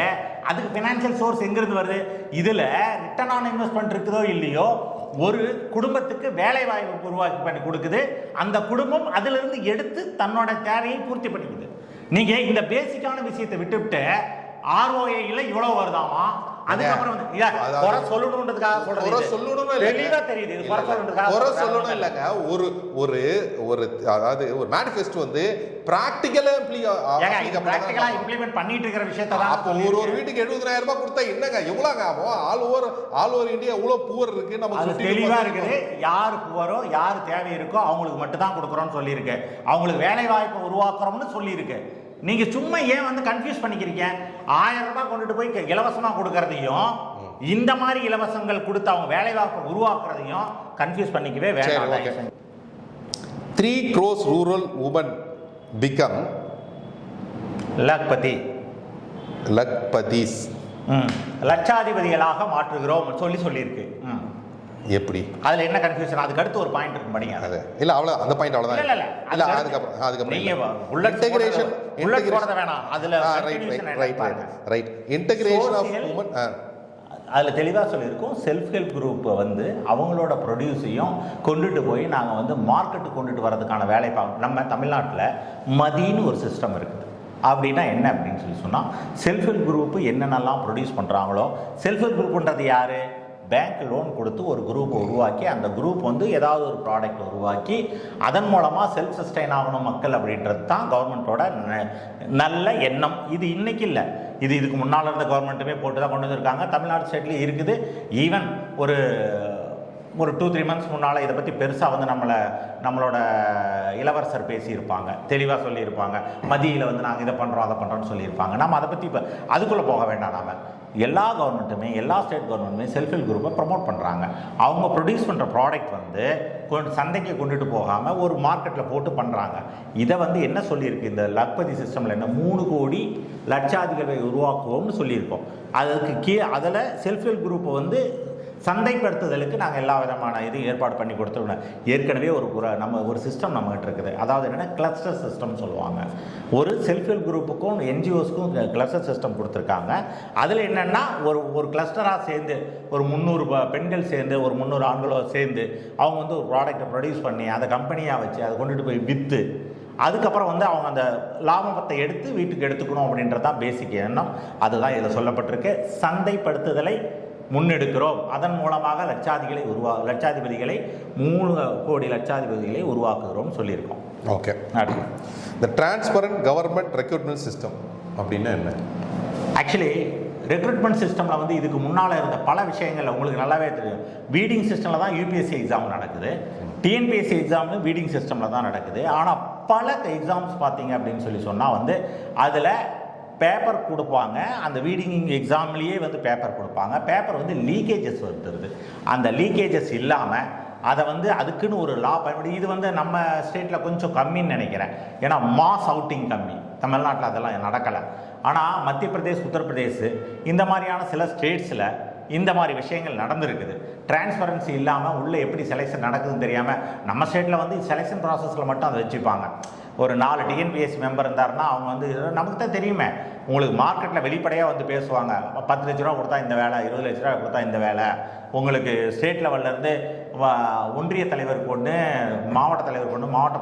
அதுக்கு ஃபினான்ஷியல் சோர்ஸ் எங்கிருந்து வருது? இதில் ரிட்டர்ன் ஆன் இன்வெஸ்ட்மெண்ட் இருக்குதோ இல்லையோ, ஒரு குடும்பத்துக்கு வேலை வாய்ப்பு உருவாக்கி பண்ணி கொடுக்குது. அந்த குடும்பம் அதிலிருந்து எடுத்து தன்னோட தேவையை பூர்த்தி பண்ணிக்குது. நீங்க இந்த பேசிக்கான விஷயத்தை விட்டுவிட்டு ROI-ல இவ்வளவு வருதாமா, அதுக்கப்புறம் வந்து சொல்லணும்ன்றதுக்காக தெரியுது. இது சொல்லணும் இல்லைங்க. ஒரு அதாவது ஒரு மேனிஃபெஸ்டோ வந்து பிராக்டிகலா இம்ப்ளிமெண்ட் பண்ணிட்டு இருக்கிற விஷயத்தை அப்போ ஒரு வீட்டுக்கு 70,000 ரூபாய் கொடுத்தா என்னங்க எவ்வளவு ஆகும்? ஆல் ஓவர் இந்தியா எவ்வளவு புவர் இருக்கு, நமக்கு தெளிவா இருக்குது. யாரு புவரோ யாரு தேவை இருக்கோ அவங்களுக்கு மட்டும் தான் கொடுக்குறோம்னு சொல்லியிருக்கு. அவங்களுக்கு வேலை வாய்ப்பை உருவாக்குறோம்னு சொல்லியிருக்கு. நீங்க சும்மா ஏன் வந்து கன்ஃபியூஸ் பண்ணிக்கிறீங்க? 1,000 ரூபாய் கொண்டுட்டு போய் இலவசமா கொடுக்கறதையும் இந்த மாதிரி இலவசங்கள் கொடுத்து அவங்க வேலை வாய்ப்பை உருவாக்குறதையும் கன்ஃபியூஸ் பண்ணிக்கவே வேண்டாம். 3 crores rural women become லக்பதிஸ், லட்சாதிபதிகளாக மாற்றுகிறோம் சொல்லியிருக்கு. எப்படி? அதுல என்ன கன்ஃபியூஷன்? அதுக்கு அடுத்து ஒரு பாயிண்ட் இருக்கு படிங்க. அது இல்ல அவ்வளவு அந்த பாயிண்ட் அவ்வளவுதான். இல்ல அதுக்கு நீங்க இன்டகிரேஷன் போறத வேணாம். அதுல ரைட் இன்டகிரேஷன் ஆஃப் வுமன் அதில் தெளிவாக சொல்லியிருக்கோம். செல்ஃப் ஹெல்ப் குரூப்பை வந்து அவங்களோட ப்ரொடியூஸையும் கொண்டுட்டு போய் நாங்கள் வந்து மார்க்கெட்டுக்கு கொண்டுட்டு வரதுக்கான வேலை பார்க்கணும். நம்ம தமிழ்நாட்டில் மதின்னு ஒரு சிஸ்டம் இருக்குது. அப்படின்னா என்ன அப்படின்னு சொன்னால், செல்ஃப் ஹெல்ப் குரூப்பு என்னென்னலாம் ப்ரொடியூஸ் பண்ணுறாங்களோ, செல்ஃப் ஹெல்ப் குரூப்புன்றது யார்? பேங்க் லோன் கொடுத்து ஒரு குரூப்பை உருவாக்கி அந்த குரூப் வந்து ஏதாவது ஒரு ப்ராடக்ட் உருவாக்கி அதன் மூலமாக செல்ஃப் சஸ்டைன் ஆகணும் மக்கள் அப்படின்றது தான் கவர்மெண்ட்டோட நல்ல எண்ணம். இது இன்னைக்கு இல்லை, இது இதுக்கு முன்னால் இருந்த கவர்மெண்ட்டுமே போட்டு தான் கொண்டு வந்திருக்காங்க. தமிழ்நாடு ஸ்டேட்லேயும் இருக்குது. ஈவன் ஒரு ஒரு 2-3 மந்த்ஸ் முன்னால் இதை பற்றி பெருசாக வந்து நம்மளோட இளவரசர் பேசியிருப்பாங்க, தெளிவாக சொல்லியிருப்பாங்க. மத்தியில் வந்து நாங்கள் இதை பண்ணுறோம் அதை பண்ணுறோன்னு சொல்லியிருப்பாங்க. நம்ம அதை பற்றி இப்போ அதுக்குள்ளே போக வேண்டாம். நாம் எல்லா கவர்மெண்ட்டுமே, எல்லா ஸ்டேட் கவர்மெண்ட்டுமே செல்ஃப் ஹெல்ப் குரூப்பை ப்ரமோட் பண்ணுறாங்க. அவங்க ப்ரொடியூஸ் பண்ணுற ப்ராடக்ட் வந்து சந்தைக்கு கொண்டுட்டு போகாமல் ஒரு மார்க்கெட்டில் போட்டு பண்ணுறாங்க. இதை வந்து என்ன சொல்லியிருக்கு இந்த லக்பதி சிஸ்டமில், என்ன 3 கோடி லட்சாதிகளை உருவாக்குவோம்னு சொல்லியிருக்கோம். அதுக்கு அதில் செல்ஃப் ஹெல்ப் குரூப்பை வந்து சந்தைப்படுத்துதலுக்கு நாங்கள் எல்லா விதமான இதையும் ஏற்பாடு பண்ணி கொடுத்துருவோம். ஏற்கனவே ஒரு சிஸ்டம் நம்மகிட்ட இருக்குது. அதாவது என்னென்னா கிளஸ்டர் சிஸ்டம் சொல்லுவாங்க. ஒரு செல்ஃப் ஹெல்ப் குரூப்புக்கும் என்ஜிஓஸ்க்கும் கிளஸ்டர் சிஸ்டம் கொடுத்துருக்காங்க. அதில் என்னென்னா ஒரு கிளஸ்டராக சேர்ந்து ஒரு 300 பெண்கள் சேர்ந்து, ஒரு 300 ஆண்களோ சேர்ந்து அவங்க வந்து ஒரு ப்ராடக்டை ப்ரொடியூஸ் பண்ணி அதை கம்பெனியாக வச்சு அதை கொண்டுட்டு போய் விற்று அதுக்கப்புறம் வந்து அவங்க அந்த லாபத்தை எடுத்து வீட்டுக்கு எடுத்துக்கணும் அப்படின்றது தான் பேசிக் எண்ணம். அதுதான் இதில் சொல்லப்பட்டிருக்கு. சந்தைப்படுத்துதலை முன்னெடுக்கிறோம். அதன் மூலமாக லட்சாதிபதிகளை 3 கோடி லட்சாதிபதிகளை உருவாக்குகிறோம் சொல்லியிருக்கோம். ஓகே. இந்த டிரான்ஸ்பரண்ட் கவர்மெண்ட் ரெக்ரூட்மெண்ட் சிஸ்டம் அப்படின்னா என்ன? ஆக்சுவலி ரெக்ரூட்மெண்ட் சிஸ்டமில் வந்து இதுக்கு முன்னால் இருந்த பல விஷயங்கள் உங்களுக்கு நல்லாவே தெரியும். பீடிங் சிஸ்டமில் தான் யூபிஎஸ்சி எக்ஸாம் நடக்குது, டிஎன்பிஎஸ்சி எக்ஸாம்னு பீடிங் சிஸ்டமில் தான் நடக்குது. ஆனால் பல எக்ஸாம்ஸ் பார்த்தீங்க அப்படின்னு சொன்னால் வந்து அதில் பேப்பர் கொடுப்பாங்க. அந்த ரீடிங் எக்ஸாம்லேயே வந்து பேப்பர் கொடுப்பாங்க. பேப்பர் வந்து லீக்கேஜஸ் வந்துடுது. அந்த லீக்கேஜஸ் இல்லாமல் அதை வந்து அதுக்குன்னு ஒரு லா பயன்படுத்தி, இது வந்து நம்ம ஸ்டேட்டில் கொஞ்சம் கம்மின்னு நினைக்கிறேன். ஏன்னா மாஸ் அவுட்டிங் கம்மி, தமிழ்நாட்டில் அதெல்லாம் நடக்கலை. ஆனால் மத்திய பிரதேஷ், உத்தரப்பிரதேஷ் இந்த மாதிரியான சில ஸ்டேட்ஸில் இந்த மாதிரி விஷயங்கள் நடந்திருக்குது. டிரான்ஸ்பரன்சி இல்லாமல் உள்ளே எப்படி செலெக்ஷன் நடக்குதுன்னு தெரியாமல் நம்ம ஸ்டேட்டில் வந்து செலெக்ஷன் ப்ராசஸில் மட்டும் அதை வச்சுப்பாங்க. ஒரு 4 டிஎன்பிஎஸ்சி மெம்பர் இருந்தாருன்னா அவங்க வந்து நமக்கு தான் தெரியுமே, உங்களுக்கு மார்க்கெட்டில் வெளிப்படையாக வந்து பேசுவாங்க. 10 லட்ச ரூபா கொடுத்தா இந்த வேலை, 20 லட்ச ரூபா கொடுத்தா இந்த வேலை, உங்களுக்கு ஸ்டேட் லெவல்லேருந்து ஒன்றிய தலைவருக்கு ஒன்று, மாவட்ட தலைவருக்கு ஒன்று, மாவட்ட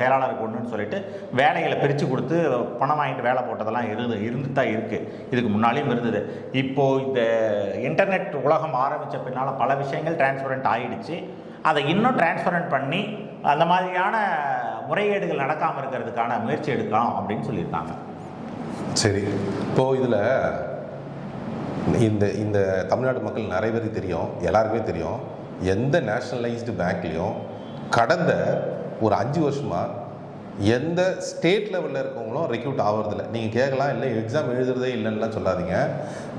செயலாளருக்கு ஒன்றுன்னு சொல்லிட்டு வேலைகளை பிரித்து கொடுத்து பணம் வாங்கிட்டு வேலை போட்டதெல்லாம் இருந்து தான் இருக்குது. இதுக்கு முன்னாலேயும் இருந்தது. இப்போது இந்த இன்டர்நெட் உலகம் ஆரம்பித்த பின்னால் பல விஷயங்கள் டிரான்ஸ்பரண்ட் ஆகிடுச்சு. அதை இன்னும் டிரான்ஸ்பரண்ட் பண்ணி அந்த மாதிரியான முறைகேடுகள் நடக்காமல் இருக்கிறதுக்கான முயற்சி எடுக்கலாம் அப்படின்னு சொல்லியிருக்காங்க. சரி, இப்போது இதில் இந்த தமிழ்நாடு மக்கள் நிறைய பேருக்கு தெரியும், எல்லாருக்குமே தெரியும், எந்த நேஷ்னலைஸ்டு பேங்க்லேயும் கடந்த ஒரு 5 வருஷமாக எந்த ஸ்டேட் லெவலில் இருக்கவங்களும் ரெக்ரூட் ஆகிறதில்ல. நீங்கள் கேட்கலாம், இல்லை எக்ஸாம் எழுதுறதே இல்லைன்னுலாம் சொல்லாதீங்க.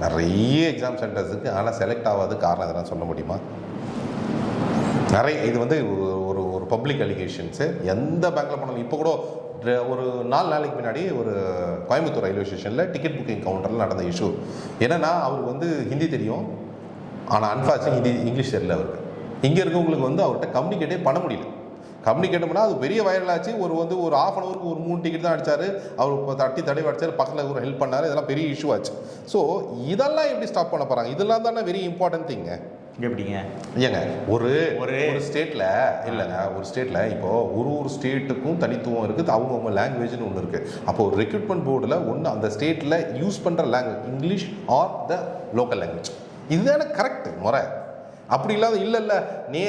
நிறைய எக்ஸாம் சென்டர்ஸுக்கு ஆனால் செலக்ட் ஆகாத காரணம் இதெல்லாம் சொல்ல முடியுமா? நிறைய இது வந்து ஒரு பப்ளிக் அலிகேஷன்ஸு. எந்த பேங்க்கில் போனாலும் இப்போ கூட ஒரு 4 நாளைக்கு முன்னாடி ஒரு கோயம்புத்தூர் ரயில்வே ஸ்டேஷனில் டிக்கெட் புக்கிங் கவுண்டரில் நடந்த இஷ்யூ என்னென்னா, அவருக்கு வந்து ஹிந்தி தெரியும், ஆனால் அன்ஃபார்ச்சுனேட் இங்கிலீஷ் தெரியல அவருக்கு. இங்கே இருக்கவங்களுக்கு வந்து அவர்கிட்ட கம்யூனிகேட்டே பண்ண முடியல. கம்யூனிகேட் பண்ணால் அது பெரிய வைரலாச்சு. ஒரு ½ ஹவருக்கு ஒரு 3 டிக்கெட் தான் அடித்தார். அவர் தடவை அடித்தார், பக்கத்தில் ஒரு ஹெல்ப் பண்ணார். இதெல்லாம் பெரிய இஷ்யூ ஆச்சு. ஸோ இதெல்லாம் எப்படி ஸ்டாப் பண்ண போகிறாங்க? இதெல்லாம் தானே வெரி இம்பார்ட்டன்ட் திங்க. எப்படிங்க ஏங்க ஒரு ஸ்டேட்டில் இல்லைங்க, ஒரு ஸ்டேட்டில் இப்போது ஒரு ஸ்டேட்டுக்கும் தனித்துவம் இருக்குது, அவங்க லாங்குவேஜ்னு ஒன்று இருக்குது. அப்போது ஒரு ரெக்ரூட்மெண்ட் போர்டில் ஒன்று அந்த ஸ்டேட்டில் யூஸ் பண்ணுற language English or the local language. இதுதானே கரெக்ட் முறை. அப்படி இல்லாத இல்லை நீ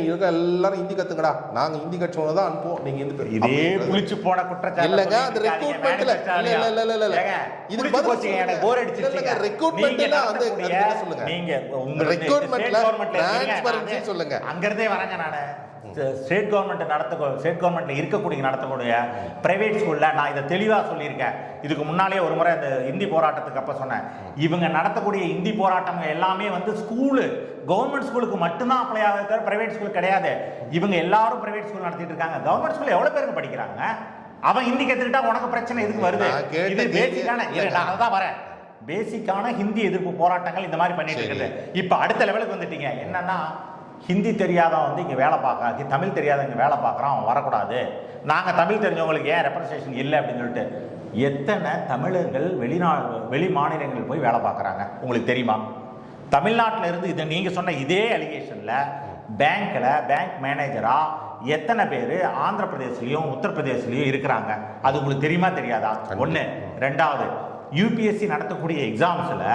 இருக்க எல்லாரும் ஹிந்தி கற்றுங்கடா, நாங்கள் ஹிந்தி கற்றுவோம் தான் அனுப்புவோம், நீங்கள் இந்த இதே புளிச்சு போன குற்றச்சாட்டு இல்லைங்க. அந்த ரெக்ரூட்மெண்ட்டில் இது போர் அடிச்சிருச்சுங்க. ரெக்ரூட்மெண்ட்டில் வந்து சொல்லுங்க, நீங்கள் ரெக்ரூட்மெண்ட்டில் டிரான்ஸ்பரன்சி சொல்லுங்க. அங்கிருந்தே வரேங்க நான். ஸ்டேட் கவர்மெண்ட்டில் நடத்தக்கூடிய பிரைவேட் ஸ்கூலில் நான் இதை தெளிவாக சொல்லியிருக்கேன். இதுக்கு முன்னாலே ஒரு முறை அந்த இந்தி போராட்டத்துக்கு அப்போ சொன்னேன், இவங்க நடத்தக்கூடிய இந்தி போராட்டம் எல்லாமே வந்து கவர்மெண்ட் ஸ்கூலுக்கு மட்டும்தான் அப்ளை ஆகுது, தவிர பிரைவேட் ஸ்கூல் கிடையாது. இவங்க எல்லாரும் பிரைவேட் ஸ்கூல் நடத்திட்டு இருக்காங்க. கவர்மெண்ட் ஸ்கூல் எவ்வளோ பேருக்கு படிக்கிறாங்க? அவன் ஹிந்தி கற்றுக்கிட்டா உனக்கு பிரச்சனை எதுக்கு வருது? இது பேசிக்கான, நான் அதுதான் வரேன், பேசிக்கான ஹிந்தி எதிர்ப்பு போராட்டங்கள் இந்த மாதிரி பண்ணிட்டு இருக்குது. இப்போ அடுத்த லெவலுக்கு வந்துட்டீங்க. என்னன்னா, ஹிந்தி தெரியாதவன் வந்து இங்கே வேலை பார்க்குறான், தமிழ் தெரியாத இங்கே வேலை பார்க்குறான், அவன் வரக்கூடாது. நாங்கள் தமிழ் தெரிஞ்சவங்களுக்கு ஏன் ரெப்ரசன்டேஷன் இல்லை அப்படின்னு சொல்லிட்டு எத்தனை தமிழர்கள் வெளி மாநிலங்களில் போய் வேலை பார்க்குறாங்க உங்களுக்கு தெரியுமா? தமிழ்நாட்டில் இருந்து இது நீங்கள் சொன்ன இதே அலிகேஷனில் பேங்க் மேனேஜராக எத்தனை பேர் ஆந்திர பிரதேஷ்லேயும் உத்தரப்பிரதேஷ்லேயும் இருக்கிறாங்க? அது உங்களுக்கு தெரியுமா தெரியாதா? ஒன்று. ரெண்டாவது, யூபிஎஸ்சி நடத்தக்கூடிய எக்ஸாம்ஸில்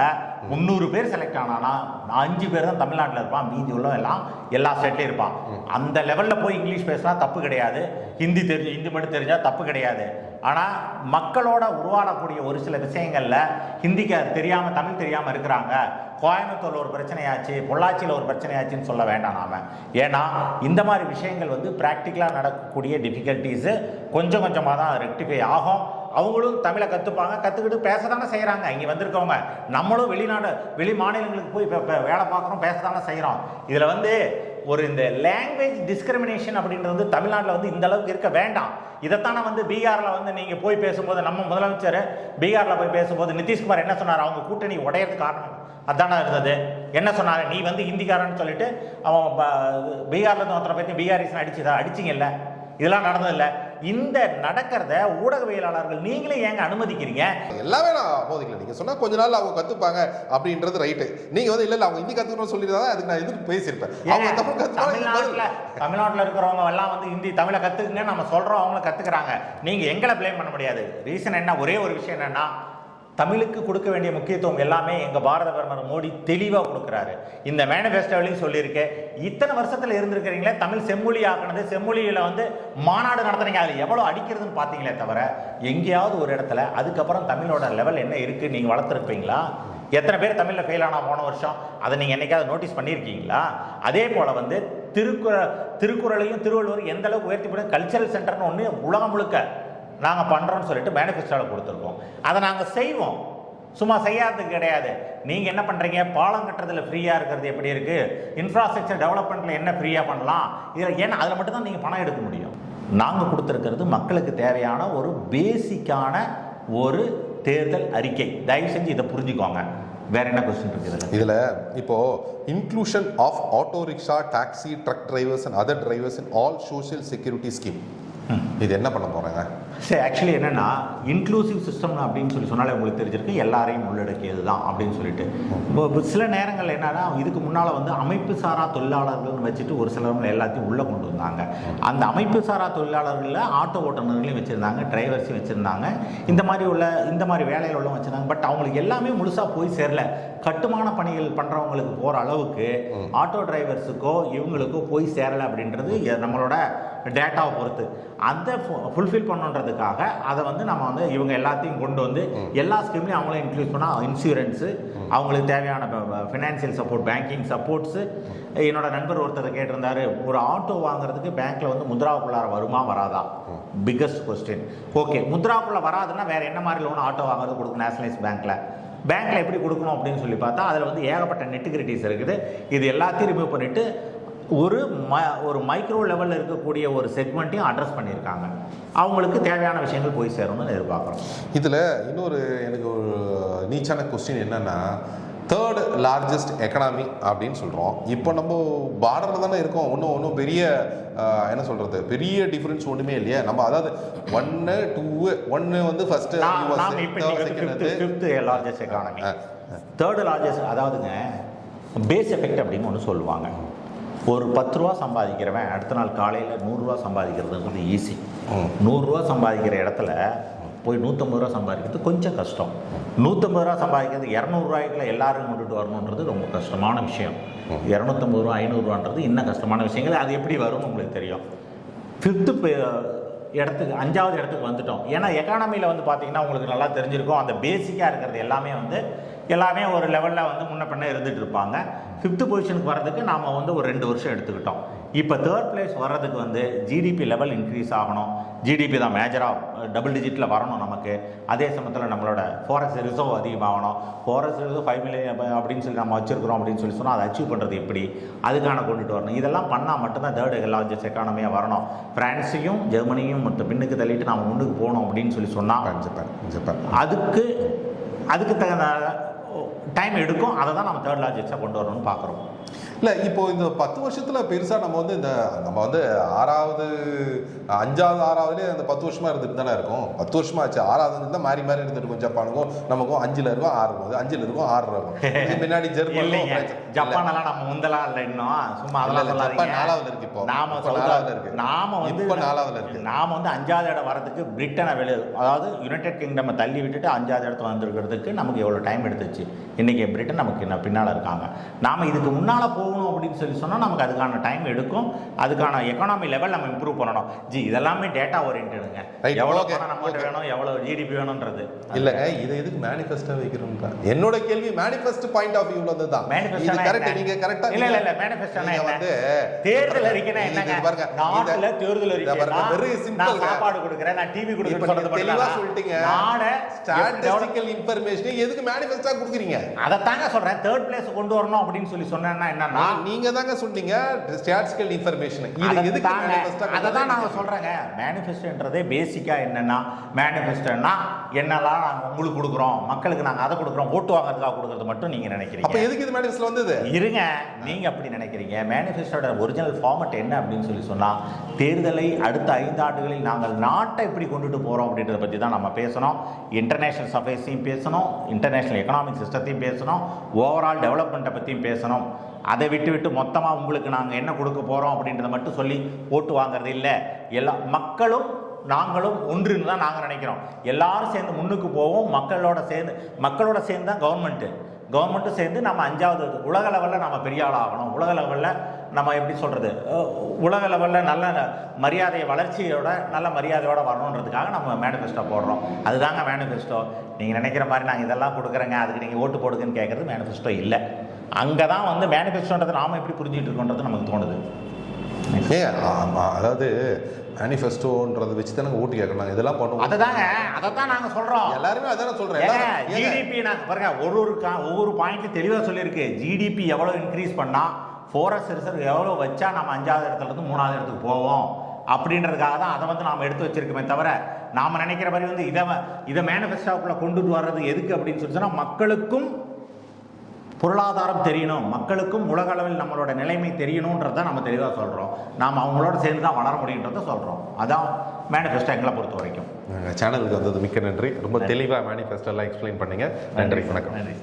300 பேர் செலக்ட் ஆனானா 5 பேர் தான் தமிழ்நாட்டில் இருப்பான், மீதி உள்ள எல்லாம் எல்லா ஸ்டேட்லேயும் இருப்பான். அந்த லெவலில் போய் இங்கிலீஷ் பேசினா தப்பு கிடையாது, ஹிந்தி மட்டும் தெரிஞ்சால் தப்பு கிடையாது. ஆனால் மக்களோட உருவாடக்கூடிய ஒரு சில விஷயங்களில் ஹிந்திக்கு அது தெரியாமல் தமிழ் தெரியாமல் இருக்கிறாங்க. கோயம்புத்தூரில் ஒரு பிரச்சனையாச்சு, பொள்ளாச்சியில் ஒரு பிரச்சனையாச்சுன்னு சொல்ல வேண்டாம் நாம. ஏன்னா இந்த மாதிரி விஷயங்கள் வந்து ப்ராக்டிக்கலாக நடக்கக்கூடிய டிஃபிகல்ட்டிஸு கொஞ்சம் கொஞ்சமாக தான் ரெக்டிஃபை ஆகும். அவங்களும் தமிழை கற்றுப்பாங்க, கற்றுக்கிட்டு பேச தானே செய்கிறாங்க. இங்கே வந்திருக்கவங்க நம்மளும் வெளி மாநிலங்களுக்கு போய் வேலை பார்க்குறோம், பேச தானே செய்கிறோம். இதில் வந்து ஒரு இந்த லாங்குவேஜ் டிஸ்கிரிமினேஷன் அப்படின்றது வந்து தமிழ்நாட்டில் வந்து இந்த அளவுக்கு இருக்க வேண்டாம். இதைத்தானே வந்து பீகாரில் வந்து நீங்கள் போய் பேசும்போது, நம்ம முதலமைச்சர் பீகாரில் போய் பேசும்போது நிதிஷ்குமார் என்ன சொன்னார், அவங்க கூட்டணி உடையிறதுக்கு காரணம் அதானே இருந்தது. என்ன சொன்னார், நீ வந்து ஹிந்திக்காரன்னு சொல்லிட்டு அவன் பீகார்லேருந்து ஒருத்தரை பற்றி பீகாரிஸ்னு அடிச்சிங்கல்ல, இதெல்லாம் நடந்ததில்லை. இந்த நடக்கிறத ஊடகவியலாளர்கள் நீங்களே ஏங்க அனுமதிக்கிறீங்க? எல்லாமே நான் போதிக்கல. நீங்க சொன்னா கொஞ்ச நாள் அவங்க கத்துப்பாங்க அப்படின்றது ரைட்டு. நீங்க வந்து இல்ல அவங்க ஹிந்தி கத்துக்கணும்னு சொல்லியிருந்தா அதுக்கு நான் எதுக்கு பேசியிருப்பேன். தமிழ்நாட்டில் இருக்கிறவங்க எல்லாம் வந்து ஹிந்தி தமிழை கத்துக்குங்க நம்ம சொல்றோம், அவங்களும் கத்துக்கிறாங்க. நீங்க எங்களை பிளேம் பண்ண முடியாது. ரீசன் என்ன, ஒரே ஒரு விஷயம் என்னன்னா, தமிழுக்கு கொடுக்க வேண்டிய முக்கியத்துவம் எல்லாமே எங்கள் பாரத பிரதமர் மோடி தெளிவாக கொடுக்குறாரு. இந்த மேனிஃபெஸ்டோவிலையும் சொல்லியிருக்கேன், இத்தனை வருஷத்தில் இருந்திருக்கிறீங்களே தமிழ் செம்மொழி ஆக்கினது, செம்மொழியில் வந்து மாநாடு நடத்துறீங்க, அதில் எவ்வளோ அடிக்கிறதுன்னு பார்த்தீங்களே தவிர எங்கேயாவது ஒரு இடத்துல அதுக்கப்புறம் தமிழோட லெவல் என்ன இருக்குது நீங்கள் வளர்த்துருப்பீங்களா? எத்தனை பேர் தமிழில் ஃபெயில் ஆனால் போன வருஷம், அதை நீங்கள் என்னைக்காவது நோட்டீஸ் பண்ணியிருக்கீங்களா? அதே போல் வந்து திருக்குறளையும் திருவள்ளுவர் எந்த அளவுக்கு உயர்த்தி போய் கல்ச்சரல் சென்டர்னு ஒன்று உலகம் முழுக்க நாங்கள் பண்ணுறோன்னு சொல்லிட்டு மேனிஃபெஸ்டோவில் கொடுத்துருக்கோம். அதை நாங்கள் செய்வோம், சும்மா செய்யாததுக்கு கிடையாது. நீங்கள் என்ன பண்ணுறீங்க, பாலம் கட்டுறதுல ஃப்ரீயாக இருக்கிறது எப்படி இருக்குது, இன்ஃப்ராஸ்ட்ரக்சர் டெவலப்மெண்ட்டில் என்ன ஃப்ரீயாக பண்ணலாம், இதில் ஏன்னா அதில் மட்டும்தான் நீங்கள் பணம் எடுக்க முடியும். நாங்கள் கொடுத்துருக்கிறது மக்களுக்கு தேவையான ஒரு பேசிக்கான ஒரு தேர்தல் அறிக்கை. தயவு செஞ்சு இதை புரிஞ்சுக்கோங்க. வேற என்ன கொஸ்டின் இருக்குது இதில்? இப்போ inclusion of auto rickshaw, taxi, truck drivers and other drivers in all social security scheme, இது என்ன பண்ண போகிறாங்க? சரி, ஆக்சுவலி என்னென்னா இன்க்ளூசிவ் சிஸ்டம் அப்படின்னு சொன்னாலே உங்களுக்கு தெரிஞ்சிருக்கு, எல்லாரையும் உள்ளடக்கியது தான் அப்படின்னு சொல்லிட்டு. இப்போ சில நேரங்கள் என்னன்னா, இதுக்கு முன்னால் வந்து அமைப்பு சாரா தொழிலாளர்கள்னு வச்சுட்டு ஒரு சிலவங்க எல்லாத்தையும் உள்ளே கொண்டு வந்தாங்க. அந்த அமைப்பு சாரா தொழிலாளர்களில் ஆட்டோ ஓட்டுநர்களையும் வச்சுருந்தாங்க, டிரைவர்ஸையும் வச்சுருந்தாங்க, இந்த மாதிரி வேலையில் உள்ள வச்சுருந்தாங்க. பட் அவங்களுக்கு எல்லாமே முழுசாக போய் சேரல. கட்டுமான பணிகள் பண்ணுறவங்களுக்கு போகிற அளவுக்கு ஆட்டோ டிரைவர்ஸுக்கோ இவங்களுக்கோ போய் சேரலை அப்படின்றது நம்மளோட டேட்டாவை பொறுத்து. அதை ஃபுல்ஃபில் பண்ணுன்றதுக்காக அதை வந்து நம்ம வந்து இவங்க எல்லாத்தையும் கொண்டு வந்து எல்லா ஸ்கீம்லையும் அவங்களே இன்க்ளூட் பண்ணால் இன்சூரன்ஸு, அவங்களுக்கு தேவையான ஃபினான்சியல் சப்போர்ட், பேங்கிங் சப்போர்ட்ஸு. என்னோட நண்பர் ஒருத்தர் கேட்டிருந்தாரு, ஒரு ஆட்டோ வாங்குறதுக்கு பேங்க்கில் வந்து முத்ராவுக்குள்ளார வருமா வராதா, பிக்கஸ்ட் கொஸ்டின். ஓகே, முத்ராவுக்குள்ளே வராதுன்னா வேறு என்ன மாதிரி லோன் ஆட்டோ வாங்குறது கொடுக்கும் நேஷனலைஸ் பேங்க்கில் எப்படி கொடுக்கணும் அப்படின்னு சொல்லி பார்த்தா அதில் வந்து ஏகப்பட்ட நெட்டிகிரிட்டிஸ் இருக்குது. இது எல்லாத்தையும் ரிமூவ் பண்ணிவிட்டு ஒரு மைக்ரோ லெவலில் இருக்கக்கூடிய ஒரு செக்மெண்ட்டையும் அட்ரஸ் பண்ணியிருக்காங்க. அவங்களுக்கு தேவையான விஷயங்கள் போய் சேரணும்னு எதிர்பார்க்குறோம். இதில் இன்னொரு எனக்கு ஒரு நீச்சான கொஸ்டின் என்னென்னா, தேர்ட் லார்ஜஸ்ட் எக்கனாமி அப்படின்னு சொல்கிறோம். இப்போ நம்ம பார்டரில் தானே இருக்கோம், ஒன்றும் பெரிய என்ன சொல்கிறது, பெரிய டிஃப்ரென்ஸ் ஒன்றுமே இல்லையா? நம்ம அதாவது 1, 2, 1 வந்து first largest economy, third largest. அதாவதுங்க பேஸ் எஃபெக்ட் அப்படின்னு ஒன்று சொல்லுவாங்க. ஒரு 10 ரூபா சம்பாதிக்கிறவன் அடுத்த நாள் காலையில் 100 ரூபா சம்பாதிக்கிறதுன்றது ஈஸி. 100 ரூபா சம்பாதிக்கிற இடத்துல போய் 150 ரூபா சம்பாதிக்கிறது கொஞ்சம் கஷ்டம். 150 ரூபா சம்பாதிக்கிறது 200 ரூபாய்க்குள்ள எல்லாரும் கொண்டுட்டு வரணுன்றது ரொம்ப கஷ்டமான விஷயம். 250 ரூபா 500 ரூபான்றது இன்னும் கஷ்டமான விஷயங்கள். அது எப்படி வரும்னு உங்களுக்கு தெரியும். 5th இடத்துக்கு 5வது இடத்துக்கு வந்துட்டோம். ஏன்னா எக்கானமியில் வந்து பார்த்தீங்கன்னா உங்களுக்கு நல்லா தெரிஞ்சிருக்கும், அந்த பேசிக்காக இருக்கிறது எல்லாமே ஒரு லெவலில் வந்து முன்ன பண்ண இருந்துகிட்டு இருப்பாங்க. 5th பொசிஷனுக்கு வர்றதுக்கு நாம் வந்து ஒரு 2 வருஷம் எடுத்துக்கிட்டோம். இப்போ 3rd பிளேஸ் வர்றதுக்கு வந்து ஜிடிபி லெவல் இன்க்ரீஸ் ஆகணும். ஜிடிபி தான் மேஜராக டபுள் டிஜிட்டில் வரணும் நமக்கு. அதே சமயத்தில் நம்மளோட ஃபாரெக்ஸ் ரிசர்வ் அதிகமாகணும். ஃபாரெக்ஸ் ரிசர்வ் 5 மில்லியன் அப்படின்னு சொல்லி நம்ம வச்சுருக்கிறோம் அப்படின்னு சொன்னால் அதை அச்சீவ் பண்ணுறது எப்படி, அதுக்கான கொண்டுட்டு வரணும். இதெல்லாம் பண்ணால் மட்டும்தான் தேர்ட் லார்ஜஸ்ட் எக்கானமியாக வரணும். ஃப்ரான்ஸையும் ஜெர்மனியும் பின்னுக்கு தள்ளிட்டு நம்ம முன்னுக்கு போகணும் அப்படின்னு சொல்லி சொன்னால் ஜப்பான் அதுக்கு தகுந்த டைம் எடுக்கும். அதை தான் நம்ம தேர்ட் லார்ஜஸ்ட்டாக கொண்டு வரணும்னு பார்க்குறோம். இல்லை, இப்போ இந்த 10 வருஷத்தில் பெருசாக நம்ம வந்து 6வது 5வது 6வதுலேயே அந்த 10 வருஷமாக இருந்துட்டு தானே இருக்கும். 10 வருஷமாக ஆச்சு. 6வது இருந்தால் மாறி இருந்துட்டு இருக்கும். ஜப்பானுக்கும் நமக்கும் 5ல் இருக்கும் 6 இருக்கும், 5ல் இருக்கும் 6 இருக்கும். முன்னாடி ஜப்பானெல்லாம் நம்ம முந்தலாம் இல்லை, இன்னும் சும்மா அதெல்லாம் ஜப்பான் 4வது இருக்கு. இப்போ நாம 4வது இருக்கு. நாம வந்து 4வது இருக்கு. நாம வந்து 5வது இடம் வரதுக்கு பிரிட்டனை அதாவது யுனைடெட் கிங்டம் தள்ளி விட்டுட்டு 5வது இடத்துல வந்துருக்கிறதுக்கு நமக்கு எவ்வளோ டைம் எடுத்துச்சு. இருந்துச்சு. இன்றைக்கி பிரிட்டன் நமக்கு என்ன பின்னால் இருக்காங்க. நாம் இதுக்கு முன்னால் போகணும் அப்படின்னு சொன்னால் நமக்கு அதுக்கான டைம் எடுக்கும். அதுக்கான எக்கானமி லெவல் நம்ம இம்ப்ரூவ் பண்ணணும். இதெல்லாமே டேட்டா ஓரியன்டுங்க. எவ்வளோ பணம் நம்மகிட்ட வேணும், எவ்வளோ ஜிடிபி வேணும்ன்றது இல்லைங்க. இதை எதுக்கு மேனிஃபெஸ்டோ வைக்கிறோம்? என்னோட கேள்வி மேனிஃபெஸ்ட் பாயிண்ட் ஆஃப் வியூல இருந்து தான். Manifesto correct. நீங்க கரெக்டா இல்ல மேனிஃபெஸ்டோ வந்து தேர்தல் அறிக்கைனா என்னங்க? நாட்டுல தேர்தல் அறிக்கைனா வெரி சிம்பிள். நான் சாப்பாடு கொடுக்கிறேன், நான் டிவி கொடுக்கிறேன் சொல்றது தெளிவா சொல்லிட்டீங்க. நாட ஸ்டாட்டிஸ்டிக்கல் இன்ஃபர்மேஷன் எதுக்கு மேனிஃபெஸ்டா கொடுக்குறீங்க? அத தாங்க சொல்றேன். தேர்ட் பிளேஸ் கொண்டு வரணும் அப்படின்னு சொன்னேன்னா என்னன்னா, நீங்க தாங்க சொன்னீங்க ஸ்டாட்டிஸ்டிக்கல் இன்ஃபர்மேஷன். இது எதுக்கு மேனிஃபெஸ்டா? அத தான் நாங்க சொல்றேங்க. மேனிஃபெஸ்டோன்றதே பேசிக்கா என்னன்னா, மேனிஃபெஸ்டோனா என்னெல்லாம் நாங்க உங்களுக்கு கொடுக்குறோம், மக்களுக்கு நாங்க அதை கொடுக்குறோம், ஓட்டு வாங்குறதுக்காக கொடுக்கறது மட்டும் நீங்க நினைக்கிறீங்க. அப்ப எதுக்கு இது மேனிஃபெஸ்டோ வந்தது? இருங்க, நீங்க அப்படி நினைக்கிறீங்க. மேனிஃபெஸ்டோட ஒரிஜினல் ஃபார்மட் என்ன அப்படின்னு சொன்னா, தேர்தலை அடுத்த 5 ஆண்டுகளில் நாங்கள் நாட்டை எப்படி கொண்டுட்டு போறோம் அப்படின்றத பத்தி தான் நம்ம பேசணும். இன்டர்நேஷனல் அஃபேர்ஸையும் பேசணும், இன்டர்நேஷனல் எக்கனாமிக் சிஸ்டத்தையும் பேசணும், ஓவரால் டெவலப்மெண்ட்டை பற்றியும் பேசணும். அதை விட்டு மொத்தமாக உங்களுக்கு நாங்கள் என்ன கொடுக்க போகிறோம் அப்படின்றத மட்டும் சொல்லி ஓட்டு வாங்குறது இல்லை. எல்லா மக்களும் நாங்களும் ஒன்றுன்னு தான் நாங்கள் நினைக்கிறோம். எல்லாரும் சேர்ந்து முன்னுக்கு போவோம். மக்களோட சேர்ந்து தான் கவர்மெண்ட்டும் சேர்ந்து நம்ம 5வது உலக லெவலில் நம்ம பெரிய ஆளாகணும். உலக லெவலில் நம்ம எப்படி சொல்கிறது, உலக லெவலில் நல்ல மரியாதையை வளர்ச்சியோட நல்ல மரியாதையோடு வரணுன்றதுக்காக நம்ம மேனிஃபெஸ்டோ போடுறோம். அதுதாங்க மேனிஃபெஸ்டோ. நீங்கள் நினைக்கிற மாதிரி நாங்கள் இதெல்லாம் கொடுக்குறேங்க, அதுக்கு நீங்கள் ஓட்டு போடுங்கன்னு கேட்குறது மேனிஃபெஸ்டோ இல்லை. அங்கே தான் வந்து மேனிஃபெஸ்டோன்றது நாம் எப்படி புரிஞ்சுட்டு இருக்கோன்றது நமக்கு தோணுது. அதாவது மேனிஃபெஸ்டோன்றதை வச்சு தான் நாங்கள் ஓட்டு கேட்கணும். இதெல்லாம் பண்ணுவோம். அதை தான் நாங்கள் சொல்கிறோம். எல்லாருமே அதான சொல்கிறேன். ஜிடிபி நாங்கள் பாருங்க, ஒவ்வொரு பாயிண்ட்லையும் தெளிவாக சொல்லியிருக்கு. ஜிடிபி எவ்வளோ இன்க்ரீஸ் பண்ணால், ஃபாரஸ்ட் ரிசர்வ் எவ்வளோ வச்சா நம்ம 5வது இடத்துலேருந்து 3வது இடத்துக்கு போவோம் அப்படின்றதுக்காக தான் அதை வந்து நாம் எடுத்து வச்சிருக்கோமே தவிர, நாம் நினைக்கிற மாதிரி வந்து இதை மேனிஃபெஸ்டோக்குள்ளே கொண்டுட்டு வர்றது எதுக்கு அப்படின்னு சொல்லி சொன்னால், மக்களுக்கும் பொருளாதாரம் தெரியணும், மக்களுக்கும் உலக அளவில் நம்மளோட நிலைமை தெரியணுன்றதை நம்ம தெளிவாக சொல்கிறோம். நாம் அவங்களோட சேர்ந்து தான் வளர முடியுன்றதை சொல்கிறோம். அதான் மேனிஃபெஸ்டோ எங்களை பொறுத்த வரைக்கும். சேனலுக்கு வந்தது மிக்க நன்றி. ரொம்ப தெளிவாக மேனிஃபெஸ்டோ எல்லாம் எக்ஸ்பிளைன் பண்ணீங்க. நன்றி, வணக்கம். நன்றி.